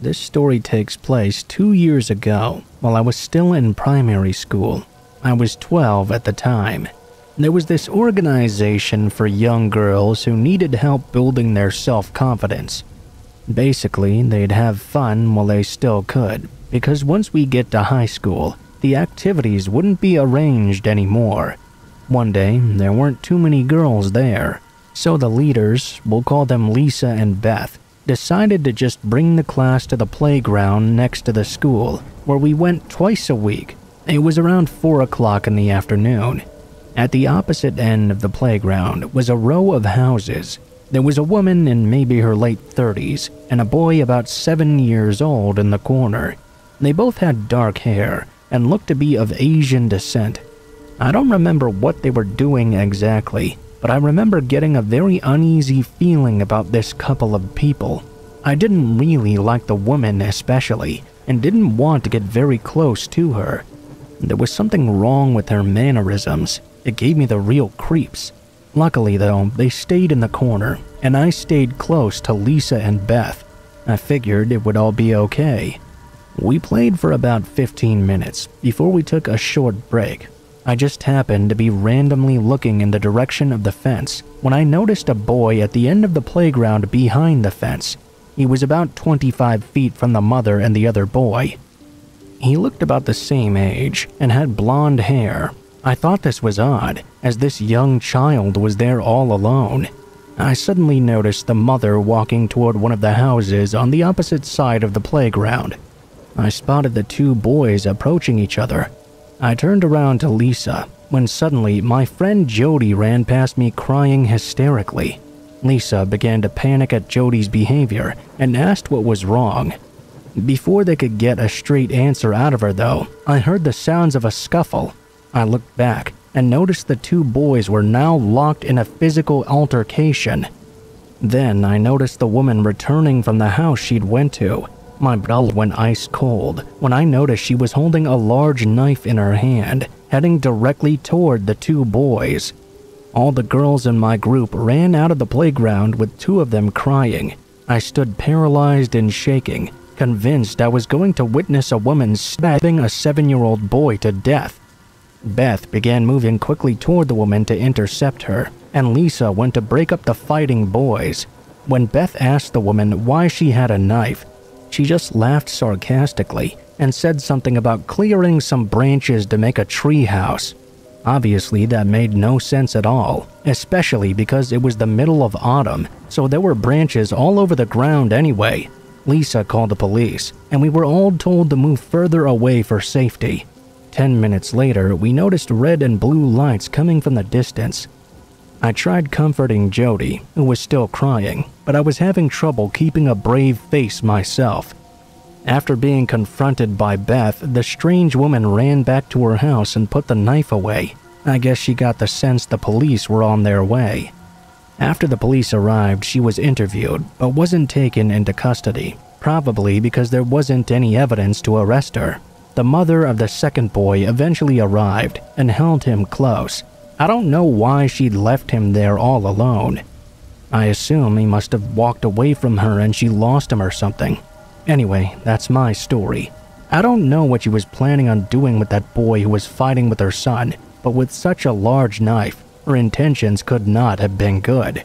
This story takes place 2 years ago while I was still in primary school. I was 12 at the time. There was this organization for young girls who needed help building their self-confidence. Basically, they'd have fun while they still could, because once we get to high school, the activities wouldn't be arranged anymore. One day, there weren't too many girls there, so the leaders, we'll call them Lisa and Beth, decided to just bring the class to the playground next to the school, where we went twice a week. It was around 4 o'clock in the afternoon. At the opposite end of the playground was a row of houses. There was a woman in maybe her late 30s and a boy about 7 years old in the corner. They both had dark hair and looked to be of Asian descent. I don't remember what they were doing exactly, but I remember getting a very uneasy feeling about this couple of people. I didn't really like the woman especially, and didn't want to get very close to her. There was something wrong with her mannerisms. It gave me the real creeps. Luckily though, they stayed in the corner, and I stayed close to Lisa and Beth. I figured it would all be okay. We played for about 15 minutes before we took a short break. I just happened to be randomly looking in the direction of the fence when I noticed a boy at the end of the playground behind the fence. He was about 25 feet from the mother and the other boy. He looked about the same age and had blonde hair. I thought this was odd, as this young child was there all alone. I suddenly noticed the mother walking toward one of the houses on the opposite side of the playground. I spotted the two boys approaching each other. I turned around to Lisa, when suddenly my friend Jody ran past me crying hysterically. Lisa began to panic at Jody's behavior and asked what was wrong. Before they could get a straight answer out of her though, I heard the sounds of a scuffle. I looked back and noticed the two boys were now locked in a physical altercation. Then I noticed the woman returning from the house she'd went to. My blood went ice cold when I noticed she was holding a large knife in her hand, heading directly toward the two boys. All the girls in my group ran out of the playground with two of them crying. I stood paralyzed and shaking, convinced I was going to witness a woman stabbing a 7-year-old boy to death. Beth began moving quickly toward the woman to intercept her, and Lisa went to break up the fighting boys. When Beth asked the woman why she had a knife, she just laughed sarcastically and said something about clearing some branches to make a tree house. Obviously, that made no sense at all, especially because it was the middle of autumn, so there were branches all over the ground anyway. Lisa called the police, and we were all told to move further away for safety. 10 minutes later, we noticed red and blue lights coming from the distance. I tried comforting Jody, who was still crying, but I was having trouble keeping a brave face myself. After being confronted by Beth, the strange woman ran back to her house and put the knife away. I guess she got the sense the police were on their way. After the police arrived, she was interviewed, but wasn't taken into custody, probably because there wasn't any evidence to arrest her. The mother of the second boy eventually arrived and held him close. I don't know why she'd left him there all alone. I assume he must have walked away from her and she lost him or something. Anyway, that's my story. I don't know what she was planning on doing with that boy who was fighting with her son, but with such a large knife, her intentions could not have been good.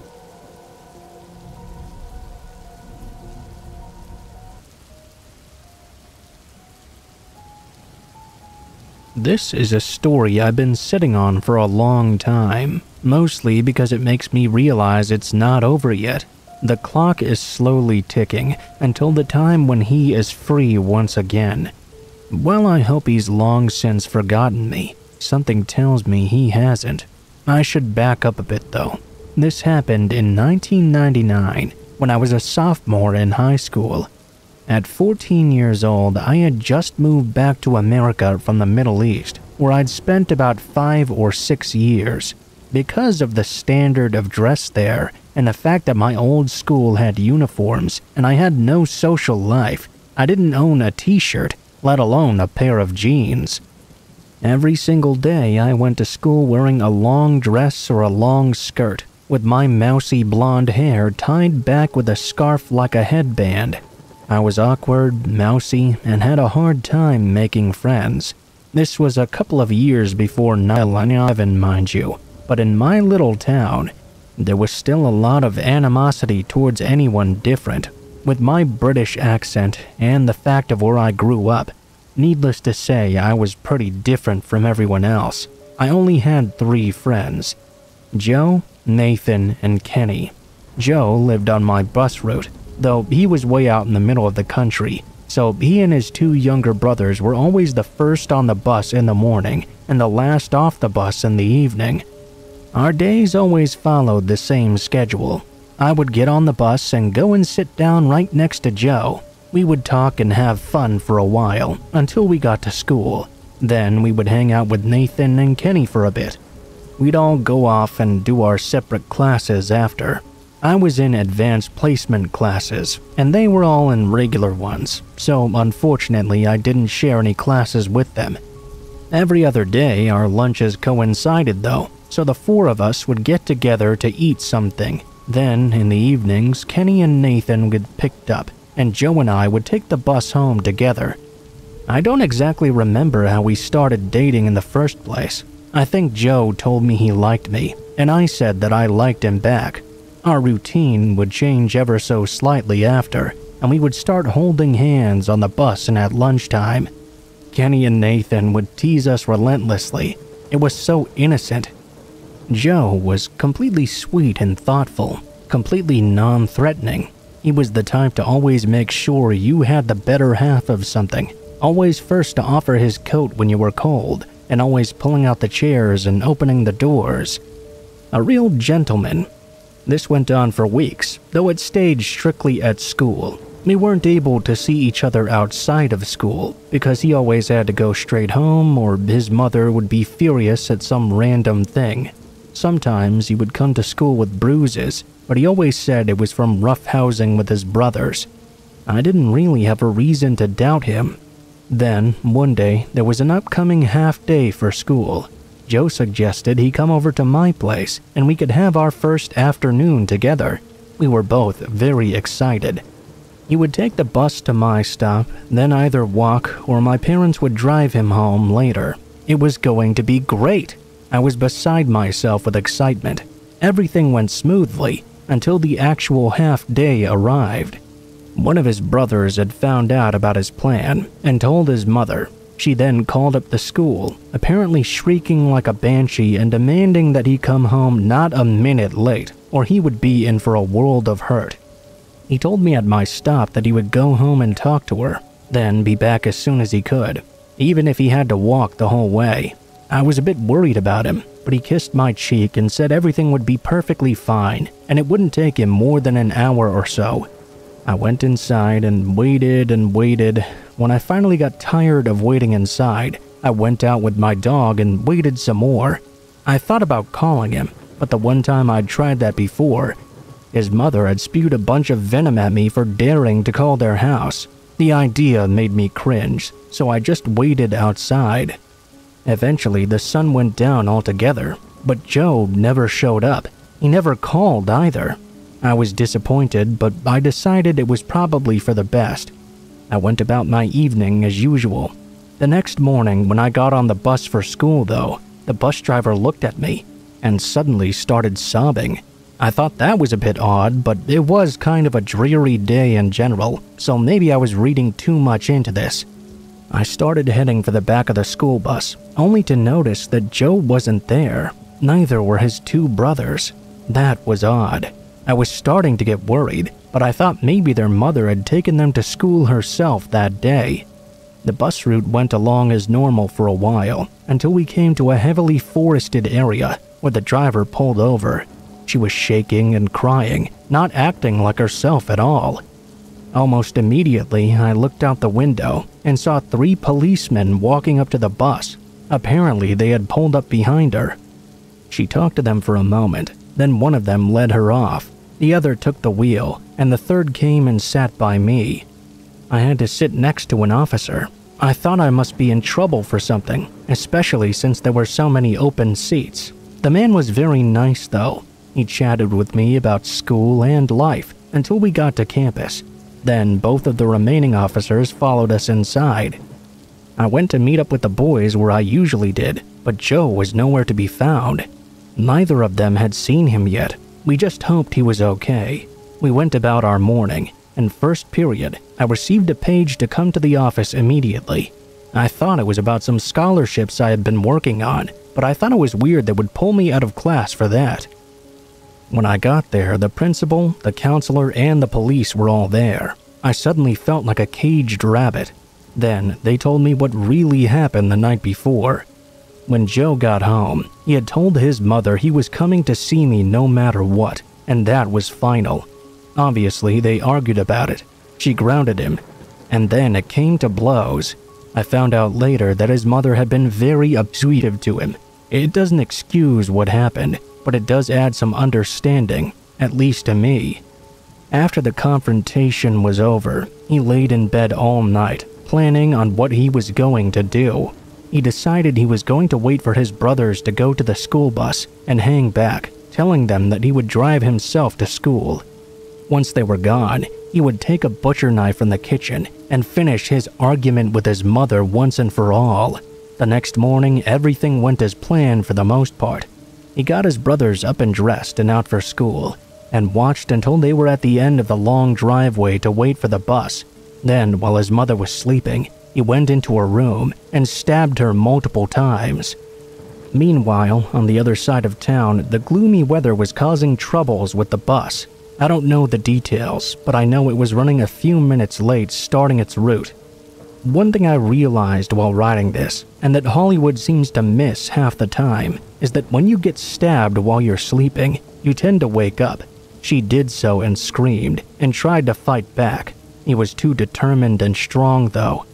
This is a story I've been sitting on for a long time, mostly because it makes me realize it's not over yet. The clock is slowly ticking until the time when he is free once again. While I hope he's long since forgotten me, something tells me he hasn't. I should back up a bit though. This happened in 1999 when I was a sophomore in high school. At 14 years old, I had just moved back to America from the Middle East, where I'd spent about 5 or 6 years. Because of the standard of dress there, and the fact that my old school had uniforms and I had no social life, I didn't own a t-shirt, let alone a pair of jeans. Every single day I went to school wearing a long dress or a long skirt, with my mousy blonde hair tied back with a scarf like a headband. I was awkward, mousy, and had a hard time making friends. This was a couple of years before 9/11, mind you, but in my little town, there was still a lot of animosity towards anyone different. With my British accent and the fact of where I grew up, needless to say, I was pretty different from everyone else. I only had 3 friends: Joe, Nathan, and Kenny. Joe lived on my bus route, though he was way out in the middle of the country, so he and his 2 younger brothers were always the first on the bus in the morning and the last off the bus in the evening. Our days always followed the same schedule. I would get on the bus and go and sit down right next to Joe. We would talk and have fun for a while until we got to school. Then we would hang out with Nathan and Kenny for a bit. We'd all go off and do our separate classes after. I was in advanced placement classes, and they were all in regular ones, so unfortunately I didn't share any classes with them. Every other day our lunches coincided though, so the 4 of us would get together to eat something. Then, in the evenings, Kenny and Nathan would get picked up, and Joe and I would take the bus home together. I don't exactly remember how we started dating in the first place. I think Joe told me he liked me, and I said that I liked him back. Our routine would change ever so slightly after, and we would start holding hands on the bus and at lunchtime. Kenny and Nathan would tease us relentlessly. It was so innocent. Joe was completely sweet and thoughtful, completely non-threatening. He was the type to always make sure you had the better half of something, always first to offer his coat when you were cold, and always pulling out the chairs and opening the doors. A real gentleman. This went on for weeks, though it stayed strictly at school. We weren't able to see each other outside of school because he always had to go straight home or his mother would be furious at some random thing. Sometimes he would come to school with bruises, but he always said it was from roughhousing with his brothers. I didn't really have a reason to doubt him. Then, one day, there was an upcoming half-day for school. Joe suggested he come over to my place and we could have our first afternoon together. We were both very excited. He would take the bus to my stop, then either walk or my parents would drive him home later. It was going to be great. I was beside myself with excitement. Everything went smoothly until the actual half-day arrived. One of his brothers had found out about his plan and told his mother. She then called up the school, apparently shrieking like a banshee and demanding that he come home not a minute late, or he would be in for a world of hurt. He told me at my stop that he would go home and talk to her, then be back as soon as he could, even if he had to walk the whole way. I was a bit worried about him, but he kissed my cheek and said everything would be perfectly fine, and it wouldn't take him more than an hour or so. I went inside and waited and waited. When I finally got tired of waiting inside, I went out with my dog and waited some more. I thought about calling him, but the one time I'd tried that before, his mother had spewed a bunch of venom at me for daring to call their house. The idea made me cringe, so I just waited outside. Eventually, the sun went down altogether, but Joe never showed up. He never called either. I was disappointed, but I decided it was probably for the best. I went about my evening as usual. The next morning, when I got on the bus for school though, the bus driver looked at me and suddenly started sobbing. I thought that was a bit odd, but it was kind of a dreary day in general, so maybe I was reading too much into this. I started heading for the back of the school bus, only to notice that Joe wasn't there. Neither were his two brothers. That was odd. I was starting to get worried, but I thought maybe their mother had taken them to school herself that day. The bus route went along as normal for a while, until we came to a heavily forested area where the driver pulled over. She was shaking and crying, not acting like herself at all. Almost immediately, I looked out the window and saw 3 policemen walking up to the bus. Apparently, they had pulled up behind her. She talked to them for a moment, then one of them led her off. The other took the wheel, and the third came and sat by me. I had to sit next to an officer. I thought I must be in trouble for something, especially since there were so many open seats. The man was very nice though. He chatted with me about school and life until we got to campus. Then both of the remaining officers followed us inside. I went to meet up with the boys where I usually did, but Joe was nowhere to be found. Neither of them had seen him yet. We just hoped he was okay. We went about our morning, and first period, I received a page to come to the office immediately. I thought it was about some scholarships I had been working on, but I thought it was weird they would pull me out of class for that. When I got there, the principal, the counselor, and the police were all there. I suddenly felt like a caged rabbit. Then, they told me what really happened the night before. When Joe got home, he had told his mother he was coming to see me no matter what, and that was final. Obviously, they argued about it. She grounded him, and then it came to blows. I found out later that his mother had been very abusive to him. It doesn't excuse what happened, but it does add some understanding, at least to me. After the confrontation was over, he laid in bed all night, planning on what he was going to do. He decided he was going to wait for his brothers to go to the school bus and hang back, telling them that he would drive himself to school. Once they were gone, he would take a butcher knife from the kitchen and finish his argument with his mother once and for all. The next morning, everything went as planned for the most part. He got his brothers up and dressed and out for school, and watched until they were at the end of the long driveway to wait for the bus. Then, while his mother was sleeping, he went into her room and stabbed her multiple times. Meanwhile, on the other side of town, the gloomy weather was causing troubles with the bus. I don't know the details, but I know it was running a few minutes late starting its route. One thing I realized while riding this, and that Hollywood seems to miss half the time, is that when you get stabbed while you're sleeping, you tend to wake up. She did so and screamed, and tried to fight back. He was too determined and strong though.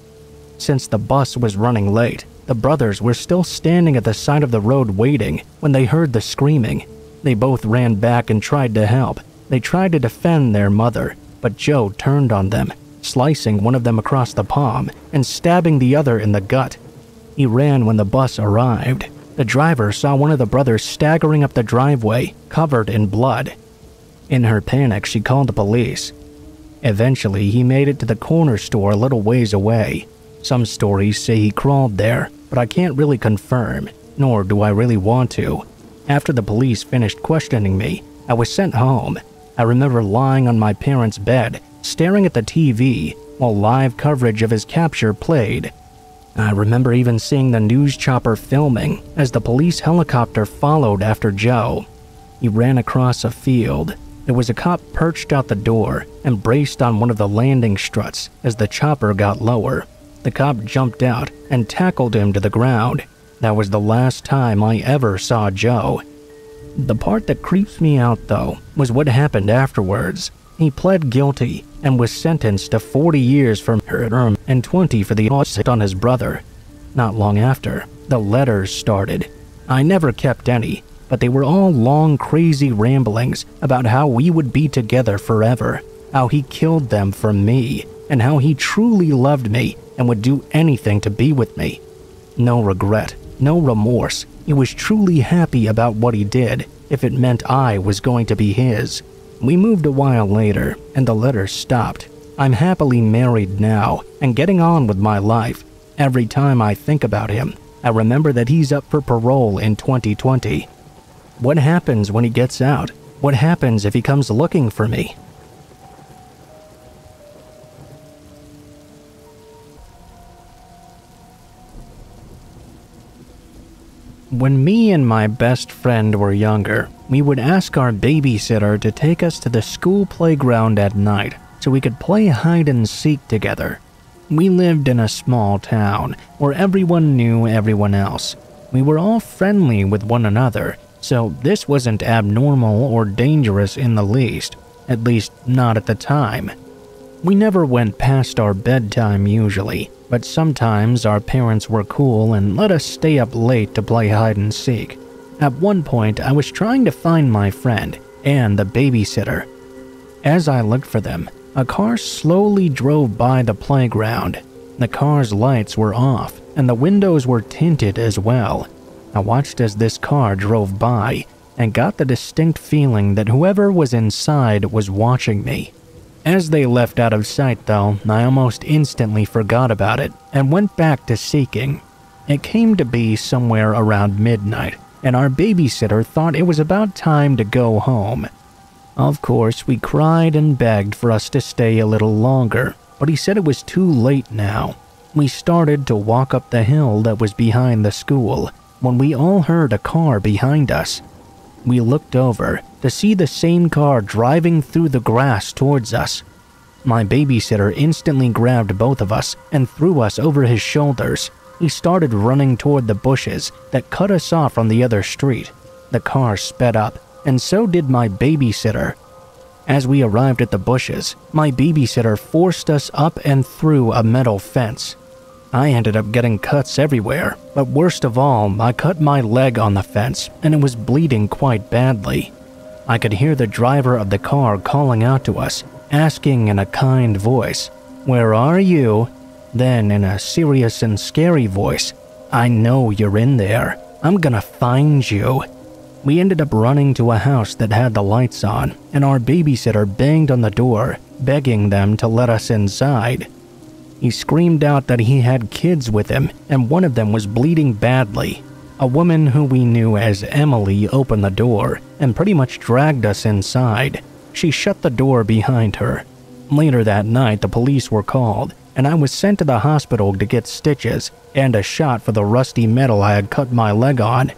Since the bus was running late, the brothers were still standing at the side of the road waiting when they heard the screaming. They both ran back and tried to help. They tried to defend their mother, but Joe turned on them, slicing one of them across the palm and stabbing the other in the gut. He ran when the bus arrived. The driver saw one of the brothers staggering up the driveway, covered in blood. In her panic, she called the police. Eventually, he made it to the corner store a little ways away. Some stories say he crawled there, but I can't really confirm, nor do I really want to. After the police finished questioning me, I was sent home. I remember lying on my parents' bed, staring at the TV, while live coverage of his capture played. I remember even seeing the news chopper filming as the police helicopter followed after Joe. He ran across a field. There was a cop perched out the door and braced on one of the landing struts as the chopper got lower. The cop jumped out and tackled him to the ground. That was the last time I ever saw Joe. The part that creeps me out, though, was what happened afterwards. He pled guilty and was sentenced to 40 years for murder and 20 for the assault on his brother. Not long after, the letters started. I never kept any, but they were all long, crazy ramblings about how we would be together forever, how he killed them for me, and how he truly loved me and would do anything to be with me. No regret, no remorse. He was truly happy about what he did if it meant I was going to be his. We moved a while later, and the letters stopped. I'm happily married now and getting on with my life. Every time I think about him, I remember that he's up for parole in 2020. What happens when he gets out? What happens if he comes looking for me? When me and my best friend were younger, we would ask our babysitter to take us to the school playground at night so we could play hide and seek together. We lived in a small town where everyone knew everyone else. We were all friendly with one another, so this wasn't abnormal or dangerous in the least, at least not at the time. We never went past our bedtime usually, but sometimes our parents were cool and let us stay up late to play hide and seek. At one point, I was trying to find my friend and the babysitter. As I looked for them, a car slowly drove by the playground. The car's lights were off and the windows were tinted as well. I watched as this car drove by and got the distinct feeling that whoever was inside was watching me. As they left out of sight though, I almost instantly forgot about it and went back to seeking. It came to be somewhere around midnight, and our babysitter thought it was about time to go home. Of course, we cried and begged for us to stay a little longer, but he said it was too late now. We started to walk up the hill that was behind the school when we all heard a car behind us. We looked over to see the same car driving through the grass towards us. My babysitter instantly grabbed both of us and threw us over his shoulders. He started running toward the bushes that cut us off from the other street. The car sped up, and so did my babysitter. As we arrived at the bushes, my babysitter forced us up and through a metal fence. I ended up getting cuts everywhere, but worst of all, I cut my leg on the fence and it was bleeding quite badly. I could hear the driver of the car calling out to us, asking in a kind voice, "Where are you?" Then in a serious and scary voice, "I know you're in there. I'm gonna find you." We ended up running to a house that had the lights on, and our babysitter banged on the door, begging them to let us inside. He screamed out that he had kids with him, and one of them was bleeding badly. A woman who we knew as Emily opened the door and pretty much dragged us inside. She shut the door behind her. Later that night, the police were called, and I was sent to the hospital to get stitches and a shot for the rusty metal I had cut my leg on.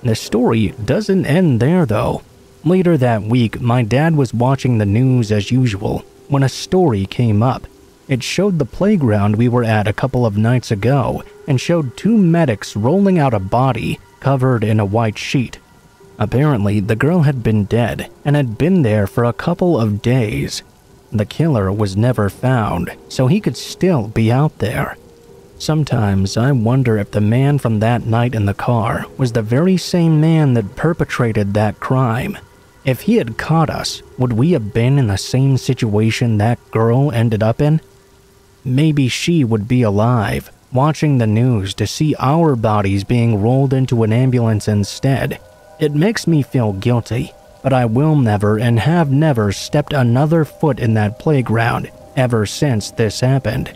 The story doesn't end there though. Later that week, my dad was watching the news as usual when a story came up. It showed the playground we were at a couple of nights ago and showed two medics rolling out a body covered in a white sheet. Apparently, the girl had been dead and had been there for a couple of days. The killer was never found, so he could still be out there. Sometimes I wonder if the man from that night in the car was the very same man that perpetrated that crime. If he had caught us, would we have been in the same situation that girl ended up in? Maybe she would be alive, watching the news to see our bodies being rolled into an ambulance instead. It makes me feel guilty, but I will never and have never stepped another foot in that playground ever since this happened.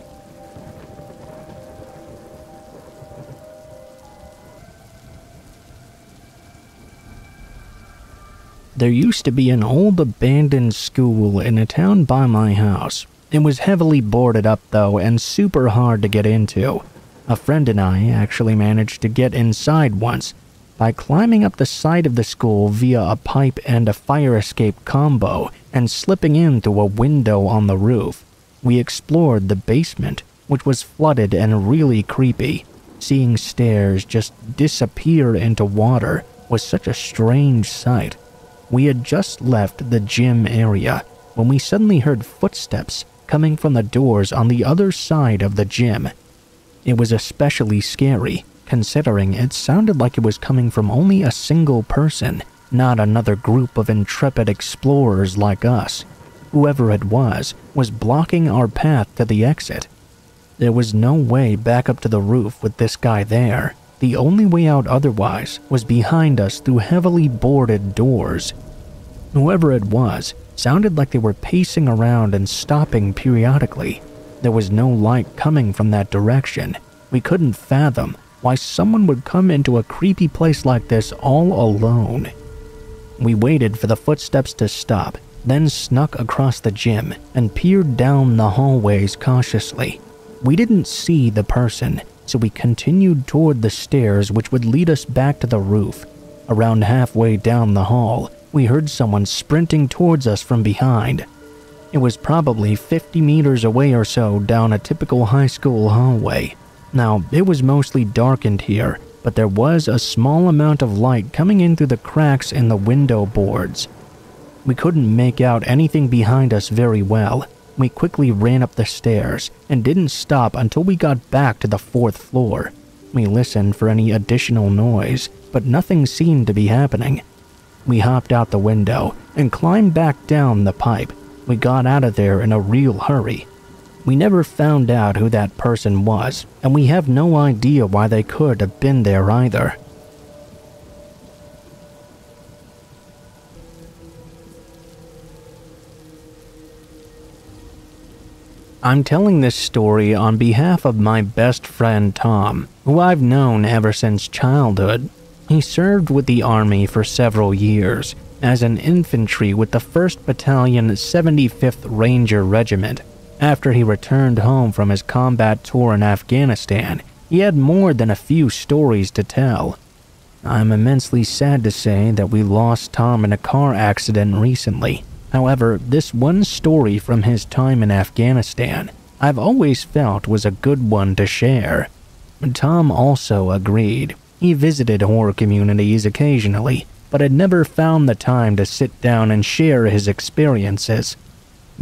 There used to be an old abandoned school in a town by my house. It was heavily boarded up though and super hard to get into. A friend and I actually managed to get inside once by climbing up the side of the school via a pipe and a fire escape combo and slipping in through a window on the roof. We explored the basement, which was flooded and really creepy, seeing stairs just disappear into water was such a strange sight. We had just left the gym area when we suddenly heard footsteps coming from the doors on the other side of the gym. It was especially scary, considering it sounded like it was coming from only a single person, not another group of intrepid explorers like us. Whoever it was blocking our path to the exit. There was no way back up to the roof with this guy there. The only way out otherwise was behind us through heavily boarded doors. Whoever it was sounded like they were pacing around and stopping periodically. There was no light coming from that direction. We couldn't fathom why someone would come into a creepy place like this all alone. We waited for the footsteps to stop, then snuck across the gym and peered down the hallways cautiously. We didn't see the person, so we continued toward the stairs which would lead us back to the roof. Around halfway down the hall, we heard someone sprinting towards us from behind. It was probably 50 meters away or so down a typical high school hallway. Now, it was mostly darkened here, but there was a small amount of light coming in through the cracks in the window boards. We couldn't make out anything behind us very well. We quickly ran up the stairs and didn't stop until we got back to the 4th floor. We listened for any additional noise, but nothing seemed to be happening. We hopped out the window and climbed back down the pipe. We got out of there in a real hurry. We never found out who that person was, and we have no idea why they could have been there either. I'm telling this story on behalf of my best friend Tom, who I've known ever since childhood. He served with the Army for several years as an infantry with the 1st Battalion 75th Ranger Regiment. After he returned home from his combat tour in Afghanistan, he had more than a few stories to tell. I'm immensely sad to say that we lost Tom in a car accident recently. However, this one story from his time in Afghanistan I've always felt was a good one to share. Tom also agreed. He visited horror communities occasionally, but had never found the time to sit down and share his experiences.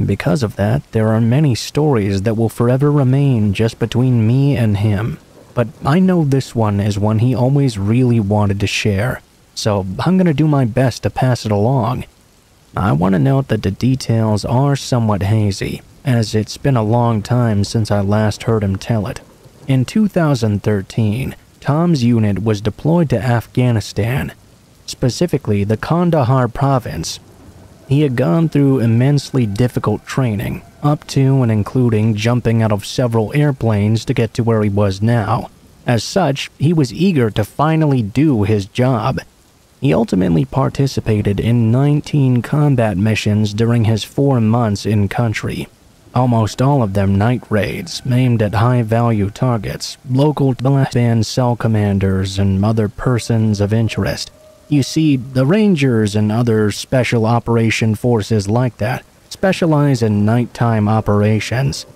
Because of that, there are many stories that will forever remain just between me and him. But I know this one is one he always really wanted to share, so I'm gonna do my best to pass it along. I want to note that the details are somewhat hazy, as it's been a long time since I last heard him tell it. In 2013, Tom's unit was deployed to Afghanistan, specifically the Kandahar province. He had gone through immensely difficult training, up to and including jumping out of several airplanes to get to where he was now. As such, he was eager to finally do his job. He ultimately participated in 19 combat missions during his 4 months in country. Almost all of them night raids aimed at high-value targets, local Taliban cell commanders, and other persons of interest. You see, the Rangers and other special operation forces like that specialize in nighttime operations.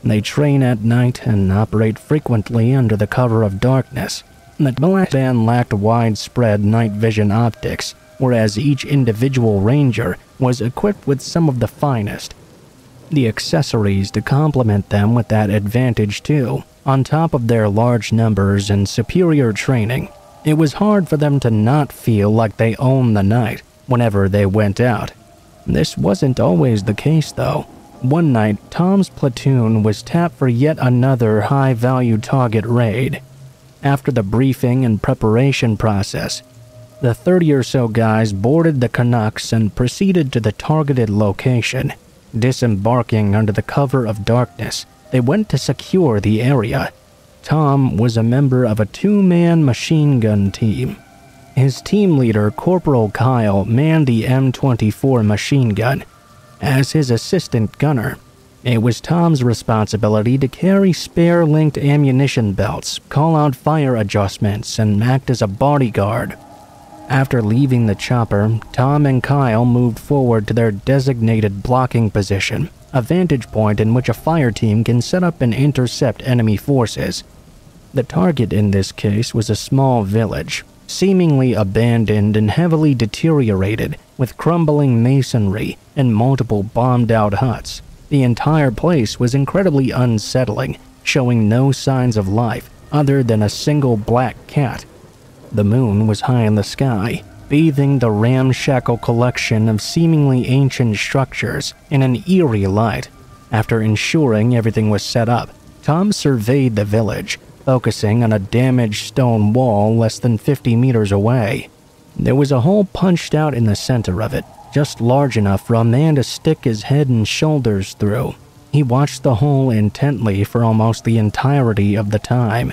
They train at night and operate frequently under the cover of darkness. The Taliban lacked widespread night vision optics, whereas each individual ranger was equipped with some of the finest. The accessories to complement them with that advantage too, on top of their large numbers and superior training. It was hard for them to not feel like they owned the night whenever they went out. This wasn't always the case though. One night, Tom's platoon was tapped for yet another high-value target raid. After the briefing and preparation process, the 30 or so guys boarded the Canucks and proceeded to the targeted location. Disembarking under the cover of darkness, they went to secure the area. Tom was a member of a 2-man machine gun team. His team leader, Corporal Kyle, manned the M24 machine gun. As his assistant gunner, it was Tom's responsibility to carry spare linked ammunition belts, call out fire adjustments, and act as a bodyguard. After leaving the chopper, Tom and Kyle moved forward to their designated blocking position, a vantage point in which a fire team can set up and intercept enemy forces. The target in this case was a small village, seemingly abandoned and heavily deteriorated with crumbling masonry and multiple bombed-out huts. The entire place was incredibly unsettling, showing no signs of life other than a single black cat. The moon was high in the sky, bathing the ramshackle collection of seemingly ancient structures in an eerie light. After ensuring everything was set up, Tom surveyed the village, focusing on a damaged stone wall less than 50 meters away. There was a hole punched out in the center of it, just large enough for a man to stick his head and shoulders through. He watched the hole intently for almost the entirety of the time.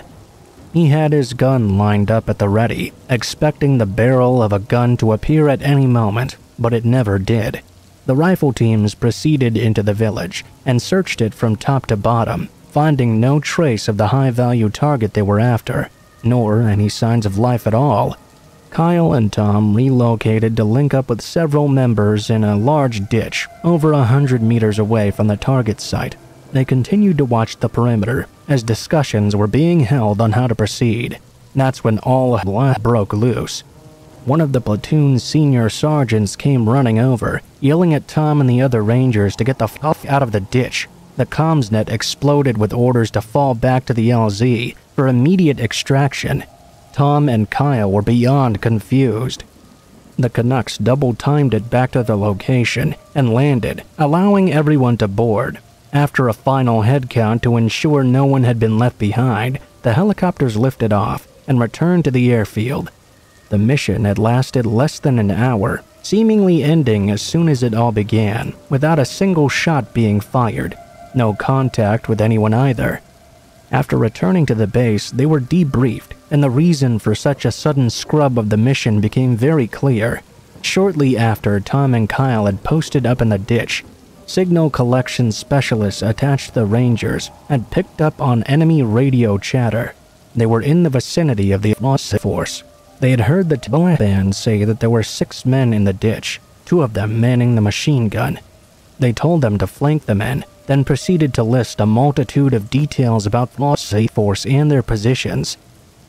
He had his gun lined up at the ready, expecting the barrel of a gun to appear at any moment, but it never did. The rifle teams proceeded into the village and searched it from top to bottom, finding no trace of the high-value target they were after, nor any signs of life at all. Kyle and Tom relocated to link up with several members in a large ditch over 100 meters away from the target site. They continued to watch the perimeter as discussions were being held on how to proceed. That's when all hell broke loose. One of the platoon's senior sergeants came running over, yelling at Tom and the other rangers to get the f*** out of the ditch. The comms net exploded with orders to fall back to the LZ for immediate extraction. Tom and Kyle were beyond confused. The Canucks double-timed it back to the location and landed, allowing everyone to board. After a final head count to ensure no one had been left behind, the helicopters lifted off and returned to the airfield. The mission had lasted less than an hour, seemingly ending as soon as it all began, without a single shot being fired. No contact with anyone either. After returning to the base, they were debriefed, and the reason for such a sudden scrub of the mission became very clear. Shortly after Tom and Kyle had posted up in the ditch, signal collection specialists attached to the Rangers had picked up on enemy radio chatter. They were in the vicinity of the force. They had heard the band say that there were 6 men in the ditch, 2 of them manning the machine gun. They told them to flank the men, then proceeded to list a multitude of details about the force and their positions.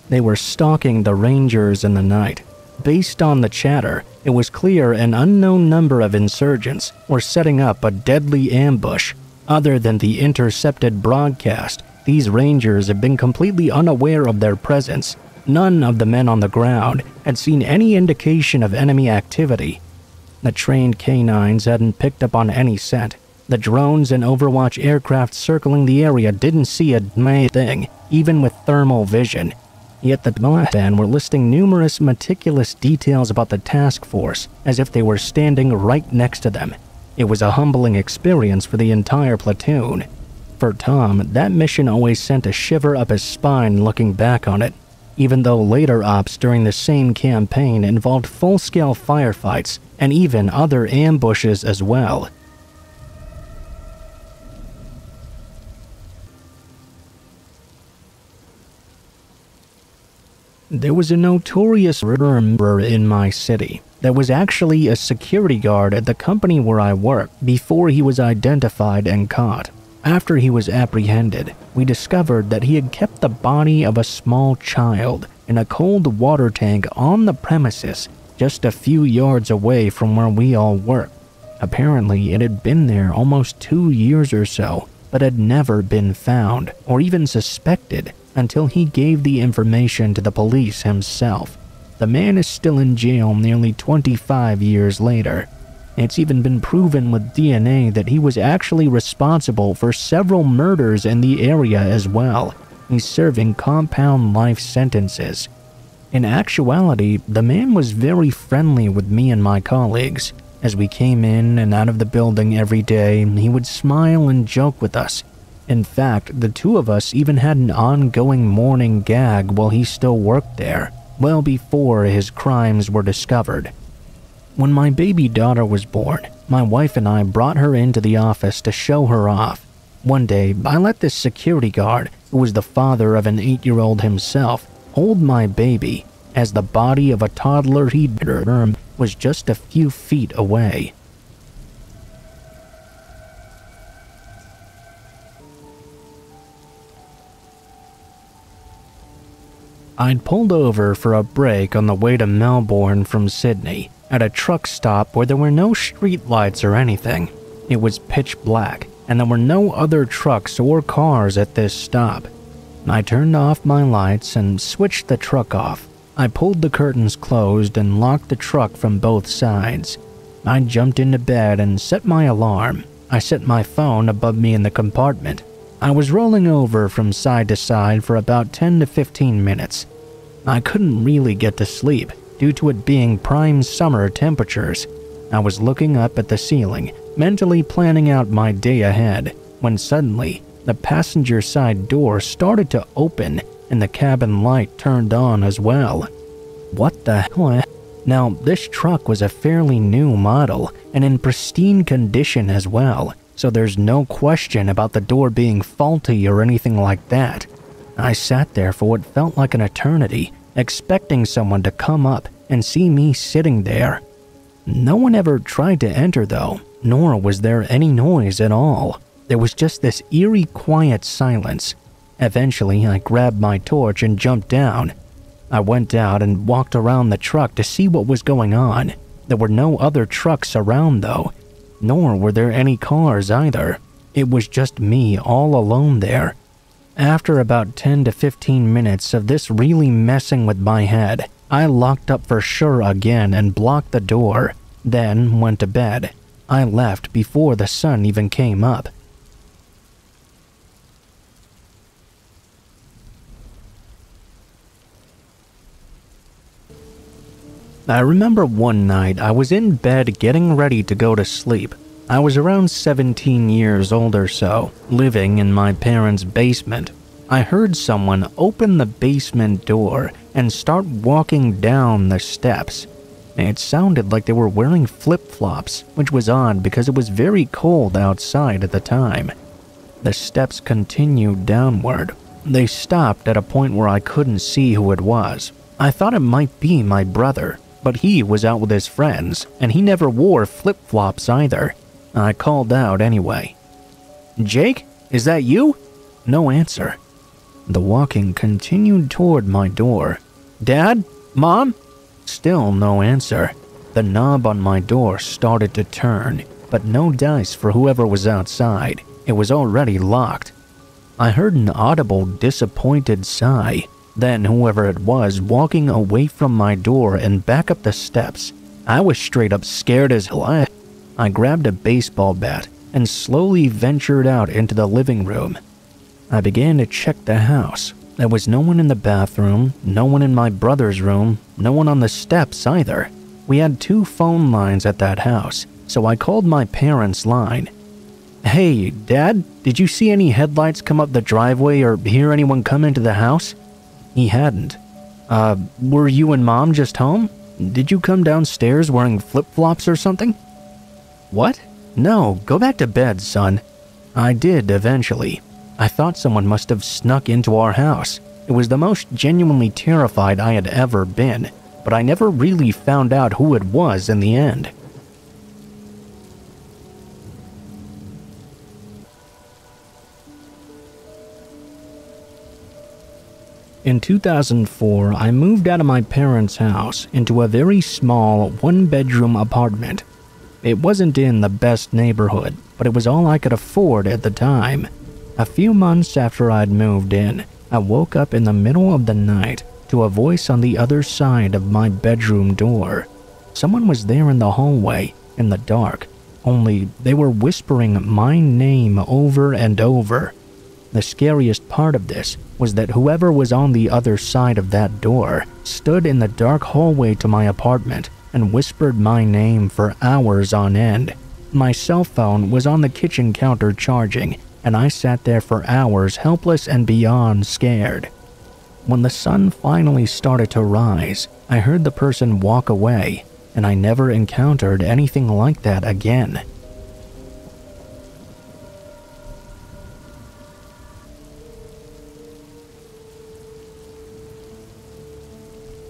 They were stalking the Rangers in the night. Based on the chatter, it was clear an unknown number of insurgents were setting up a deadly ambush. Other than the intercepted broadcast, these Rangers had been completely unaware of their presence. None of the men on the ground had seen any indication of enemy activity. The trained canines hadn't picked up on any scent. The drones and Overwatch aircraft circling the area didn't see a thing, even with thermal vision. Yet the band were listing numerous meticulous details about the task force, as if they were standing right next to them. It was a humbling experience for the entire platoon. For Tom, that mission always sent a shiver up his spine looking back on it, even though later ops during the same campaign involved full-scale firefights and even other ambushes as well. There was a notorious murderer in my city that was actually a security guard at the company where I worked before he was identified and caught. After he was apprehended, we discovered that he had kept the body of a small child in a cold water tank on the premises just a few yards away from where we all worked. Apparently, it had been there almost 2 years or so, but had never been found or even suspected until he gave the information to the police himself. The man is still in jail nearly 25 years later. It's even been proven with DNA that he was actually responsible for several murders in the area as well. He's serving compound life sentences. In actuality, the man was very friendly with me and my colleagues. As we came in and out of the building every day, he would smile and joke with us. In fact, the 2 of us even had an ongoing morning gag while he still worked there, well before his crimes were discovered. When my baby daughter was born, my wife and I brought her into the office to show her off. One day, I let this security guard, who was the father of an 8-year-old himself, hold my baby, as the body of a toddler he'd was just a few feet away. I'd pulled over for a break on the way to Melbourne from Sydney at a truck stop where there were no street lights or anything. It was pitch black, and there were no other trucks or cars at this stop. I turned off my lights and switched the truck off. I pulled the curtains closed and locked the truck from both sides. I jumped into bed and set my alarm. I set my phone above me in the compartment. I was rolling over from side to side for about 10 to 15 minutes. I couldn't really get to sleep due to it being prime summer temperatures. I was looking up at the ceiling, mentally planning out my day ahead, when suddenly the passenger side door started to open and the cabin light turned on as well. What the hell? Now, this truck was a fairly new model and in pristine condition as well, so there's no question about the door being faulty or anything like that. I sat there for what felt like an eternity, expecting someone to come up and see me sitting there. No one ever tried to enter though, nor was there any noise at all. There was just this eerie quiet silence. Eventually, I grabbed my torch and jumped down. I went out and walked around the truck to see what was going on. There were no other trucks around though, nor were there any cars either. It was just me all alone there. After about 10 to 15 minutes of this really messing with my head, I locked up for sure again and blocked the door, then went to bed. I left before the sun even came up. I remember one night I was in bed getting ready to go to sleep. I was around 17 years old or so, living in my parents' basement. I heard someone open the basement door and start walking down the steps. It sounded like they were wearing flip-flops, which was odd because it was very cold outside at the time. The steps continued downward. They stopped at a point where I couldn't see who it was. I thought it might be my brother, but he was out with his friends, and he never wore flip-flops either. I called out anyway. "Jake, is that you?" No answer. The walking continued toward my door. "Dad? Mom?" Still no answer. The knob on my door started to turn, but no dice for whoever was outside. It was already locked. I heard an audible, disappointed sigh. Then whoever it was walking away from my door and back up the steps. I was straight up scared as hell. I grabbed a baseball bat and slowly ventured out into the living room. I began to check the house. There was no one in the bathroom, no one in my brother's room, no one on the steps either. We had 2 phone lines at that house, so I called my parents' line. "Hey, Dad, did you see any headlights come up the driveway or hear anyone come into the house?" He hadn't. Were you and Mom just home? Did you come downstairs wearing flip-flops or something?" "What? No, go back to bed, son." I did eventually. I thought someone must have snuck into our house. It was the most genuinely terrified I had ever been, but I never really found out who it was in the end. In 2004, I moved out of my parents' house into a very small, 1-bedroom apartment. It wasn't in the best neighborhood, but it was all I could afford at the time. A few months after I'd moved in, I woke up in the middle of the night to a voice on the other side of my bedroom door. Someone was there in the hallway, in the dark, only they were whispering my name over and over. The scariest part of this was that whoever was on the other side of that door stood in the dark hallway to my apartment and whispered my name for hours on end. My cell phone was on the kitchen counter charging, and I sat there for hours helpless and beyond scared. When the sun finally started to rise, I heard the person walk away, and I never encountered anything like that again.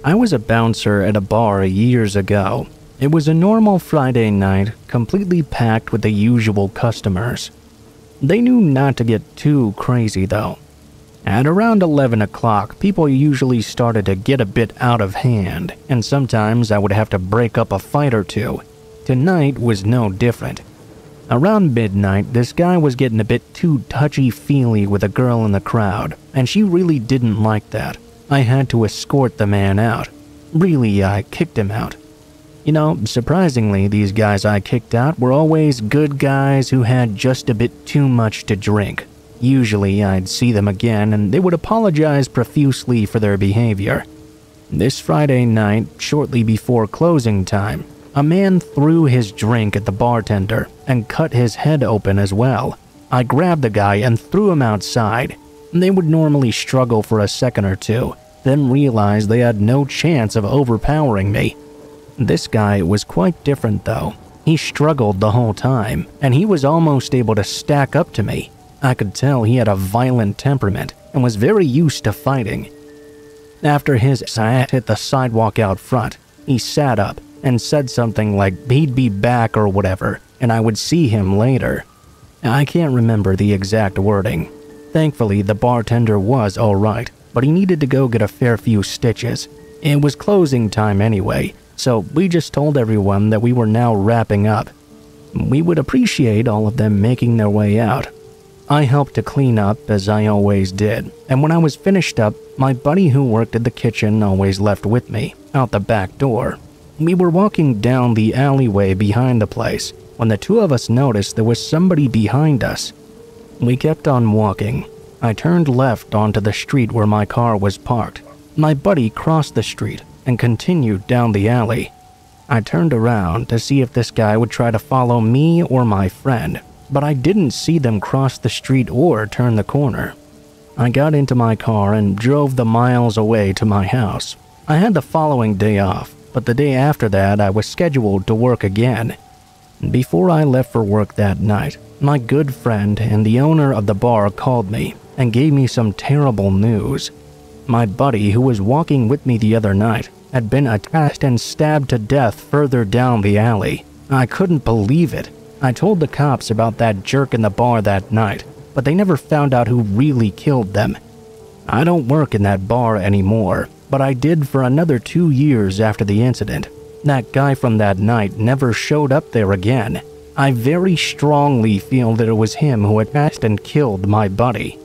I was a bouncer at a bar years ago. It was a normal Friday night, completely packed with the usual customers. They knew not to get too crazy though. At around 11 o'clock, people usually started to get a bit out of hand, and sometimes I would have to break up a fight or two. Tonight was no different. Around midnight, this guy was getting a bit too touchy-feely with a girl in the crowd, and she really didn't like that. I had to escort the man out. Really, I kicked him out. You know, surprisingly, these guys I kicked out were always good guys who had just a bit too much to drink. Usually, I'd see them again and they would apologize profusely for their behavior. This Friday night, shortly before closing time, a man threw his drink at the bartender and cut his head open as well. I grabbed the guy and threw him outside. They would normally struggle for a second or two, then realize they had no chance of overpowering me. This guy was quite different though. He struggled the whole time, and he was almost able to stack up to me. I could tell he had a violent temperament and was very used to fighting. After his ass hit the sidewalk out front, he sat up and said something like he'd be back or whatever, and I would see him later. I can't remember the exact wording. Thankfully, the bartender was alright, but he needed to go get a fair few stitches. It was closing time anyway, so we just told everyone that we were now wrapping up. We would appreciate all of them making their way out. I helped to clean up, as I always did, and when I was finished up, my buddy who worked at the kitchen always left with me, out the back door. We were walking down the alleyway behind the place when the two of us noticed there was somebody behind us. We kept on walking. I turned left onto the street where my car was parked. My buddy crossed the street and continued down the alley. I turned around to see if this guy would try to follow me or my friend, but I didn't see them cross the street or turn the corner. I got into my car and drove the miles away to my house. I had the following day off, but the day after that I was scheduled to work again. Before I left for work that night, my good friend and the owner of the bar called me and gave me some terrible news. My buddy, who was walking with me the other night, had been attacked and stabbed to death further down the alley. I couldn't believe it. I told the cops about that jerk in the bar that night, but they never found out who really killed them. I don't work in that bar anymore, but I did for another 2 years after the incident. That guy from that night never showed up there again. I very strongly feel that it was him who attacked and killed my buddy.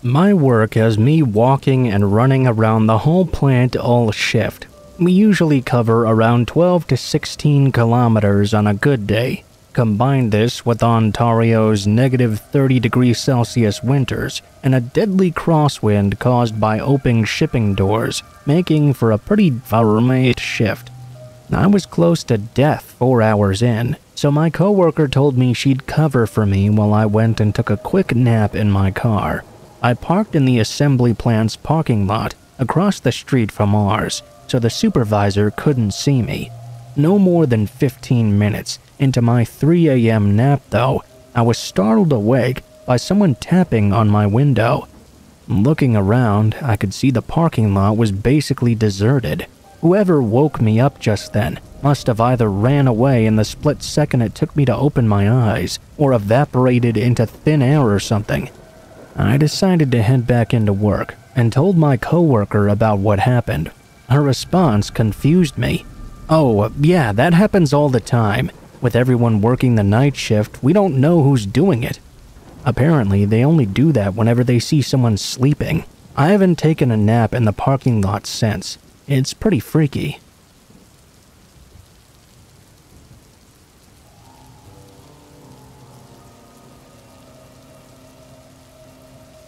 My work has me walking and running around the whole plant all shift. We usually cover around 12 to 16 kilometers on a good day. Combine this with Ontario's negative 30 degrees Celsius winters and a deadly crosswind caused by open shipping doors, making for a pretty varmate shift. I was close to death 4 hours in, so my coworker told me she'd cover for me while I went and took a quick nap in my car. I parked in the assembly plant's parking lot across the street from ours, so the supervisor couldn't see me. No more than 15 minutes into my 3 a.m. nap though, I was startled awake by someone tapping on my window. Looking around, I could see the parking lot was basically deserted. Whoever woke me up just then must have either ran away in the split second it took me to open my eyes, or evaporated into thin air or something. I decided to head back into work and told my coworker about what happened. Her response confused me. "Oh, yeah, that happens all the time. With everyone working the night shift, we don't know who's doing it. Apparently, they only do that whenever they see someone sleeping. I haven't taken a nap in the parking lot since. It's pretty freaky."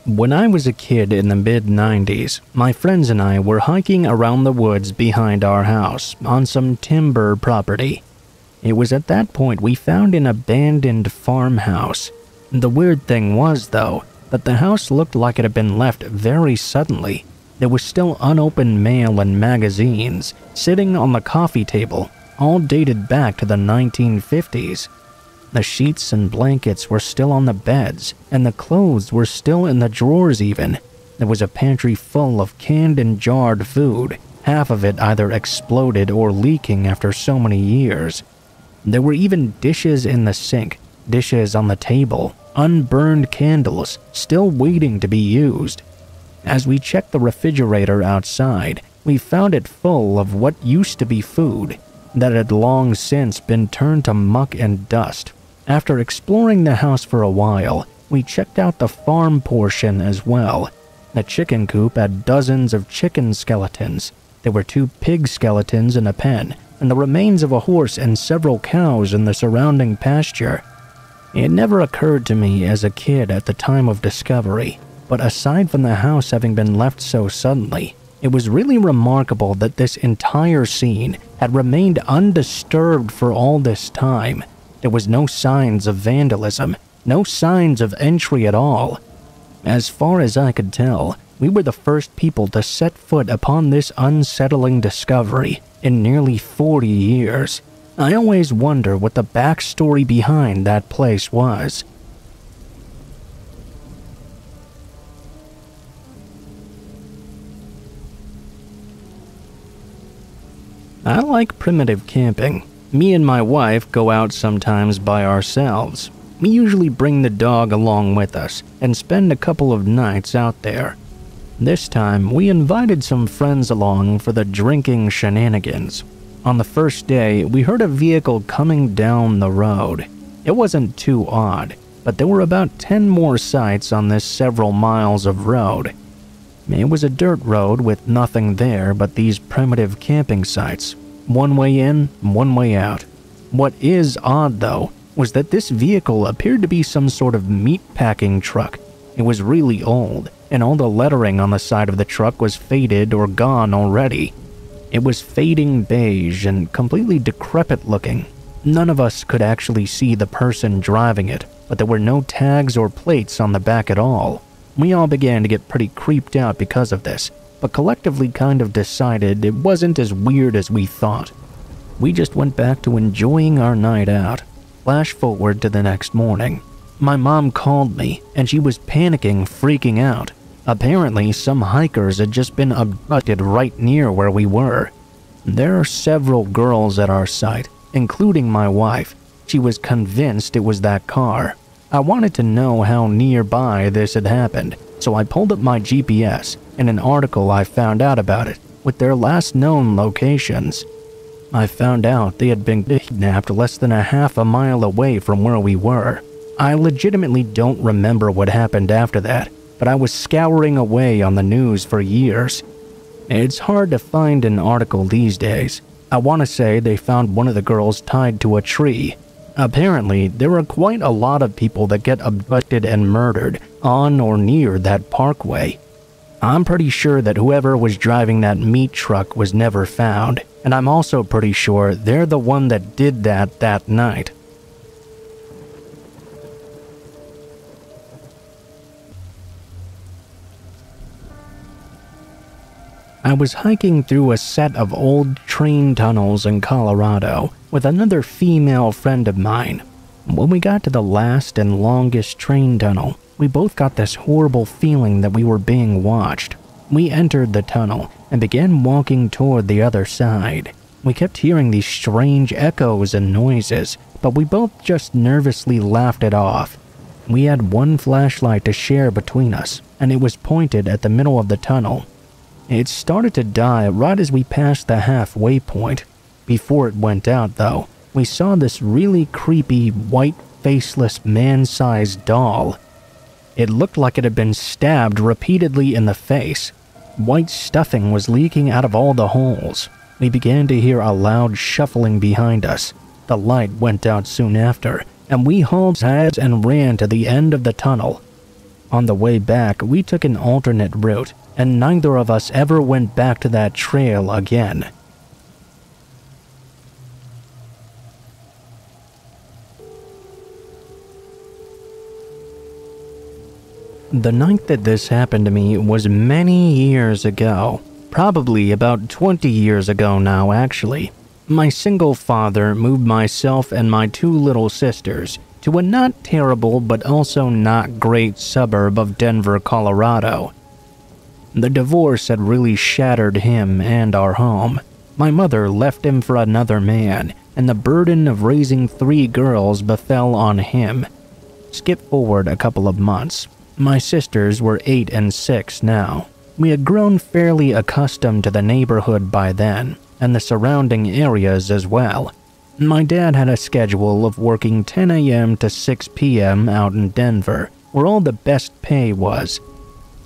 When I was a kid in the mid-90s, my friends and I were hiking around the woods behind our house on some timber property. It was at that point we found an abandoned farmhouse. The weird thing was, though, that the house looked like it had been left very suddenly. There was still unopened mail and magazines sitting on the coffee table, all dated back to the 1950s. The sheets and blankets were still on the beds, and the clothes were still in the drawers even. There was a pantry full of canned and jarred food, half of it either exploded or leaking after so many years. There were even dishes in the sink, dishes on the table, unburned candles still waiting to be used. As we checked the refrigerator outside, we found it full of what used to be food that had long since been turned to muck and dust. After exploring the house for a while, we checked out the farm portion as well. The chicken coop had dozens of chicken skeletons. There were 2 pig skeletons in a pen, and the remains of a horse and several cows in the surrounding pasture. It never occurred to me as a kid at the time of discovery, but aside from the house having been left so suddenly, it was really remarkable that this entire scene had remained undisturbed for all this time. There was no signs of vandalism, no signs of entry at all. As far as I could tell, we were the first people to set foot upon this unsettling discovery in nearly 40 years. I always wonder what the backstory behind that place was. I like primitive camping. Me and my wife go out sometimes by ourselves. We usually bring the dog along with us and spend a couple of nights out there. This time, we invited some friends along for the drinking shenanigans. On the first day, we heard a vehicle coming down the road. It wasn't too odd, but there were about 10 more sites on this several miles of road. It was a dirt road with nothing there but these primitive camping sites. One way in, one way out. What is odd, though, was that this vehicle appeared to be some sort of meat-packing truck. It was really old, and all the lettering on the side of the truck was faded or gone already. It was fading beige and completely decrepit looking. None of us could actually see the person driving it, but there were no tags or plates on the back at all. We all began to get pretty creeped out because of this, but collectively kind of decided it wasn't as weird as we thought. We just went back to enjoying our night out. Flash forward to the next morning. My mom called me, and she was panicking, freaking out. Apparently, some hikers had just been abducted right near where we were. There are several girls at our site, including my wife. She was convinced it was that car. I wanted to know how nearby this had happened, so I pulled up my GPS and an article I found out about it, with their last known locations. I found out they had been kidnapped less than a half a mile away from where we were. I legitimately don't remember what happened after that, but I was scouring away on the news for years. It's hard to find an article these days. I want to say they found one of the girls tied to a tree. Apparently, there are quite a lot of people that get abducted and murdered on or near that parkway. I'm pretty sure that whoever was driving that meat truck was never found, and I'm also pretty sure they're the one that did that night. I was hiking through a set of old train tunnels in Colorado with another female friend of mine. When we got to the last and longest train tunnel, we both got this horrible feeling that we were being watched. We entered the tunnel and began walking toward the other side. We kept hearing these strange echoes and noises, but we both just nervously laughed it off. We had one flashlight to share between us, and it was pointed at the middle of the tunnel. It started to die right as we passed the halfway point. Before it went out, though, we saw this really creepy, white, faceless, man-sized doll. It looked like it had been stabbed repeatedly in the face. White stuffing was leaking out of all the holes. We began to hear a loud shuffling behind us. The light went out soon after, and we hauled ass and ran to the end of the tunnel. On the way back, we took an alternate route, and neither of us ever went back to that trail again. The night that this happened to me was many years ago. Probably about 20 years ago now, actually. My single father moved myself and my two little sisters to a not terrible but also not great suburb of Denver, Colorado. The divorce had really shattered him and our home. My mother left him for another man, and the burden of raising 3 girls befell on him. Skip forward a couple of months. My sisters were 8 and 6 now. We had grown fairly accustomed to the neighborhood by then, and the surrounding areas as well. My dad had a schedule of working 10 a.m. to 6 p.m. out in Denver, where all the best pay was.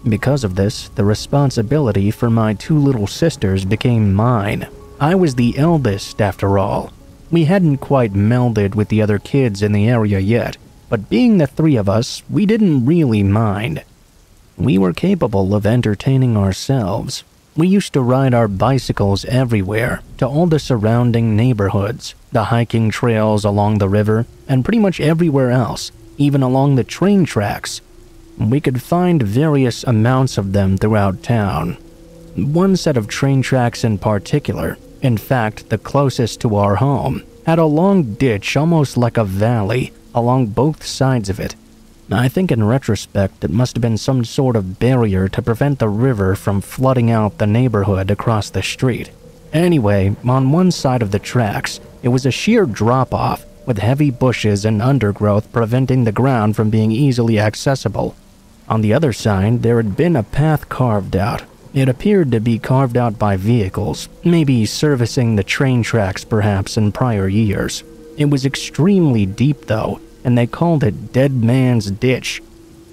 Because of this, the responsibility for my 2 little sisters became mine. I was the eldest, after all. We hadn't quite melded with the other kids in the area yet, but being the 3 of us, we didn't really mind. We were capable of entertaining ourselves. We used to ride our bicycles everywhere, to all the surrounding neighborhoods, the hiking trails along the river, and pretty much everywhere else, even along the train tracks. We could find various amounts of them throughout town. One set of train tracks in particular, in fact the closest to our home, had a long ditch almost like a valley along both sides of it. I think in retrospect it must have been some sort of barrier to prevent the river from flooding out the neighborhood across the street. Anyway, on one side of the tracks, it was a sheer drop-off with heavy bushes and undergrowth preventing the ground from being easily accessible. On the other side, there had been a path carved out. It appeared to be carved out by vehicles, maybe servicing the train tracks perhaps in prior years. It was extremely deep though, and they called it Dead Man's Ditch.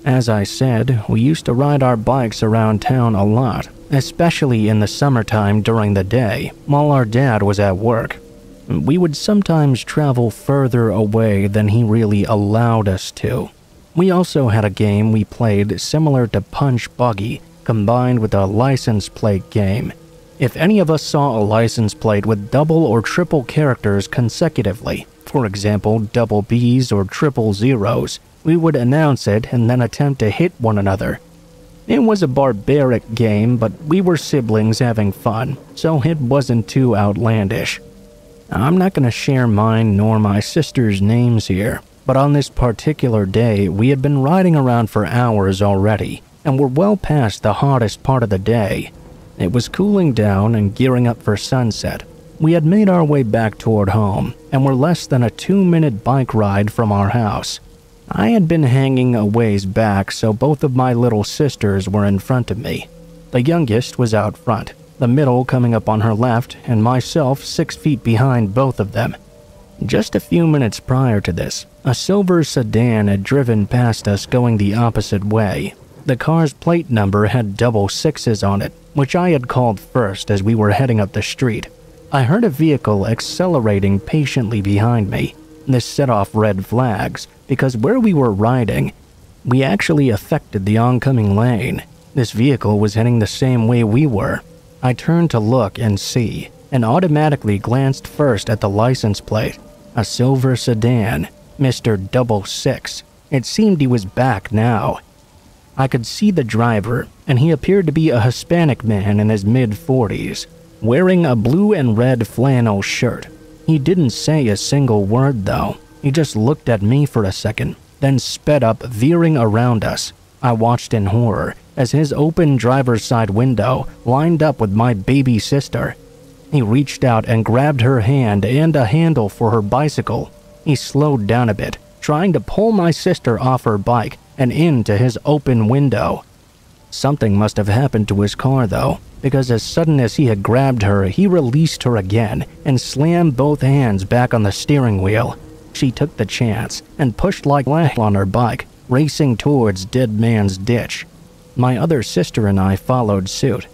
As I said, we used to ride our bikes around town a lot, especially in the summertime during the day, while our dad was at work. We would sometimes travel further away than he really allowed us to. We also had a game we played similar to Punch Buggy, combined with a license plate game. If any of us saw a license plate with double or triple characters consecutively, for example double B's or triple zeros, we would announce it and then attempt to hit one another. It was a barbaric game, but we were siblings having fun, so it wasn't too outlandish. I'm not going to share mine nor my sister's names here, but on this particular day we had been riding around for hours already, and were well past the hottest part of the day. It was cooling down and gearing up for sunset. We had made our way back toward home, and were less than a 2-minute bike ride from our house. I had been hanging a ways back, so both of my little sisters were in front of me. The youngest was out front, the middle coming up on her left, and myself 6 feet behind both of them. Just a few minutes prior to this, a silver sedan had driven past us going the opposite way. The car's plate number had double 6s on it, which I had called first as we were heading up the street. I heard a vehicle accelerating patiently behind me. This set off red flags, because where we were riding, we actually affected the oncoming lane. This vehicle was heading the same way we were. I turned to look and see, and automatically glanced first at the license plate. A silver sedan, Mr. 66. It seemed he was back now. I could see the driver, and he appeared to be a Hispanic man in his mid-40s, wearing a blue and red flannel shirt. He didn't say a single word though. He just looked at me for a second, then sped up, veering around us. I watched in horror as his open driver's side window lined up with my baby sister. He reached out and grabbed her hand and a handle for her bicycle. He slowed down a bit, trying to pull my sister off her bike and into his open window. Something must have happened to his car though, because as sudden as he had grabbed her, he released her again and slammed both hands back on the steering wheel. She took the chance and pushed like heck on her bike, racing towards Dead Man's Ditch. My other sister and I followed suit.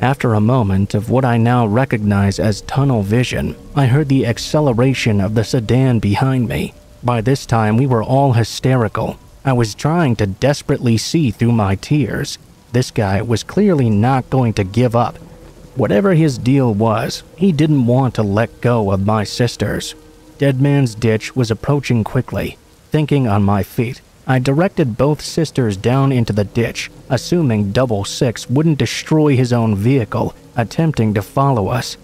After a moment of what I now recognize as tunnel vision, I heard the acceleration of the sedan behind me. By this time, we were all hysterical. I was trying to desperately see through my tears. This guy was clearly not going to give up. Whatever his deal was, he didn't want to let go of my sisters. Dead Man's Ditch was approaching quickly. Thinking on my feet, I directed both sisters down into the ditch, assuming 66 wouldn't destroy his own vehicle, attempting to follow us.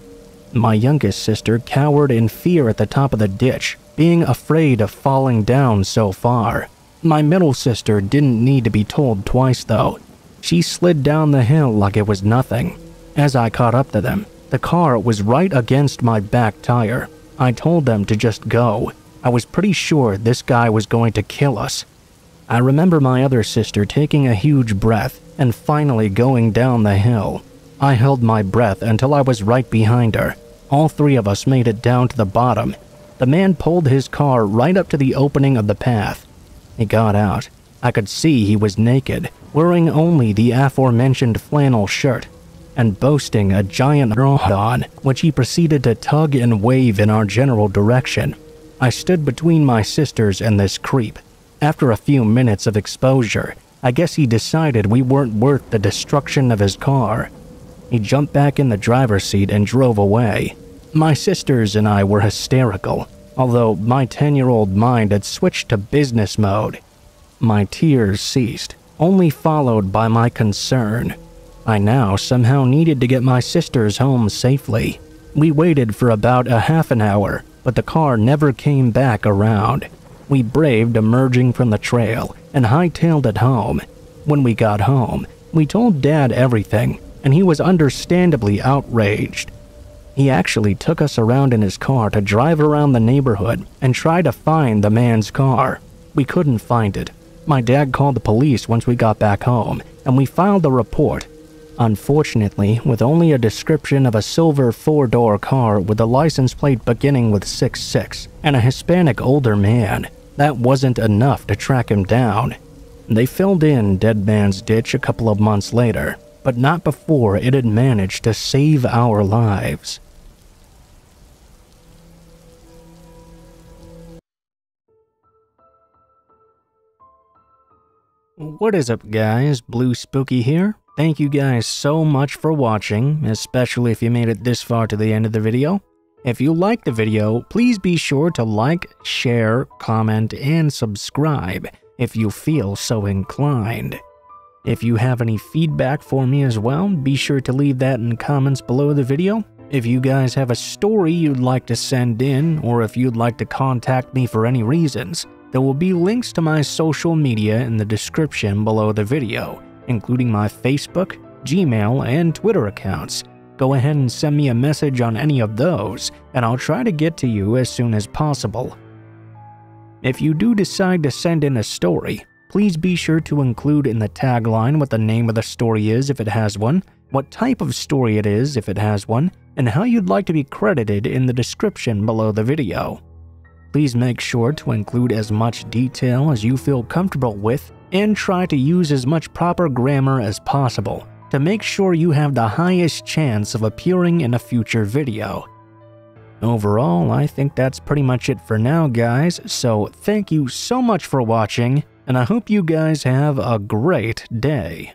My youngest sister cowered in fear at the top of the ditch, being afraid of falling down so far. My middle sister didn't need to be told twice though. She slid down the hill like it was nothing. As I caught up to them, the car was right against my back tire. I told them to just go. I was pretty sure this guy was going to kill us. I remember my other sister taking a huge breath and finally going down the hill. I held my breath until I was right behind her. All three of us made it down to the bottom. The man pulled his car right up to the opening of the path. He got out. I could see he was naked, wearing only the aforementioned flannel shirt, and boasting a giant on, which he proceeded to tug and wave in our general direction. I stood between my sisters and this creep. After a few minutes of exposure, I guess he decided we weren't worth the destruction of his car. He jumped back in the driver's seat and drove away. My sisters and I were hysterical, although my 10-year-old mind had switched to business mode. My tears ceased, only followed by my concern. I now somehow needed to get my sisters home safely. We waited for about a half an hour, but the car never came back around. We braved emerging from the trail and hightailed it home. When we got home, we told Dad everything, and he was understandably outraged. He actually took us around in his car to drive around the neighborhood and try to find the man's car. We couldn't find it. My dad called the police once we got back home, and we filed a report. Unfortunately, with only a description of a silver 4-door car with a license plate beginning with 66 and a Hispanic older man, that wasn't enough to track him down. They filled in Dead Man's Ditch a couple of months later, but not before it had managed to save our lives. What is up, guys? Blue Spooky here. Thank you guys so much for watching, especially if you made it this far to the end of the video. If you liked the video, please be sure to like, share, comment, and subscribe if you feel so inclined. If you have any feedback for me as well, be sure to leave that in the comments below the video. If you guys have a story you'd like to send in, or if you'd like to contact me for any reasons, there will be links to my social media in the description below the video, including my Facebook, Gmail, and Twitter accounts. Go ahead and send me a message on any of those, and I'll try to get to you as soon as possible. If you do decide to send in a story, please be sure to include in the tagline what the name of the story is if it has one, what type of story it is if it has one, and how you'd like to be credited in the description below the video. Please make sure to include as much detail as you feel comfortable with, and try to use as much proper grammar as possible to make sure you have the highest chance of appearing in a future video. Overall, I think that's pretty much it for now, guys, so thank you so much for watching, and I hope you guys have a great day.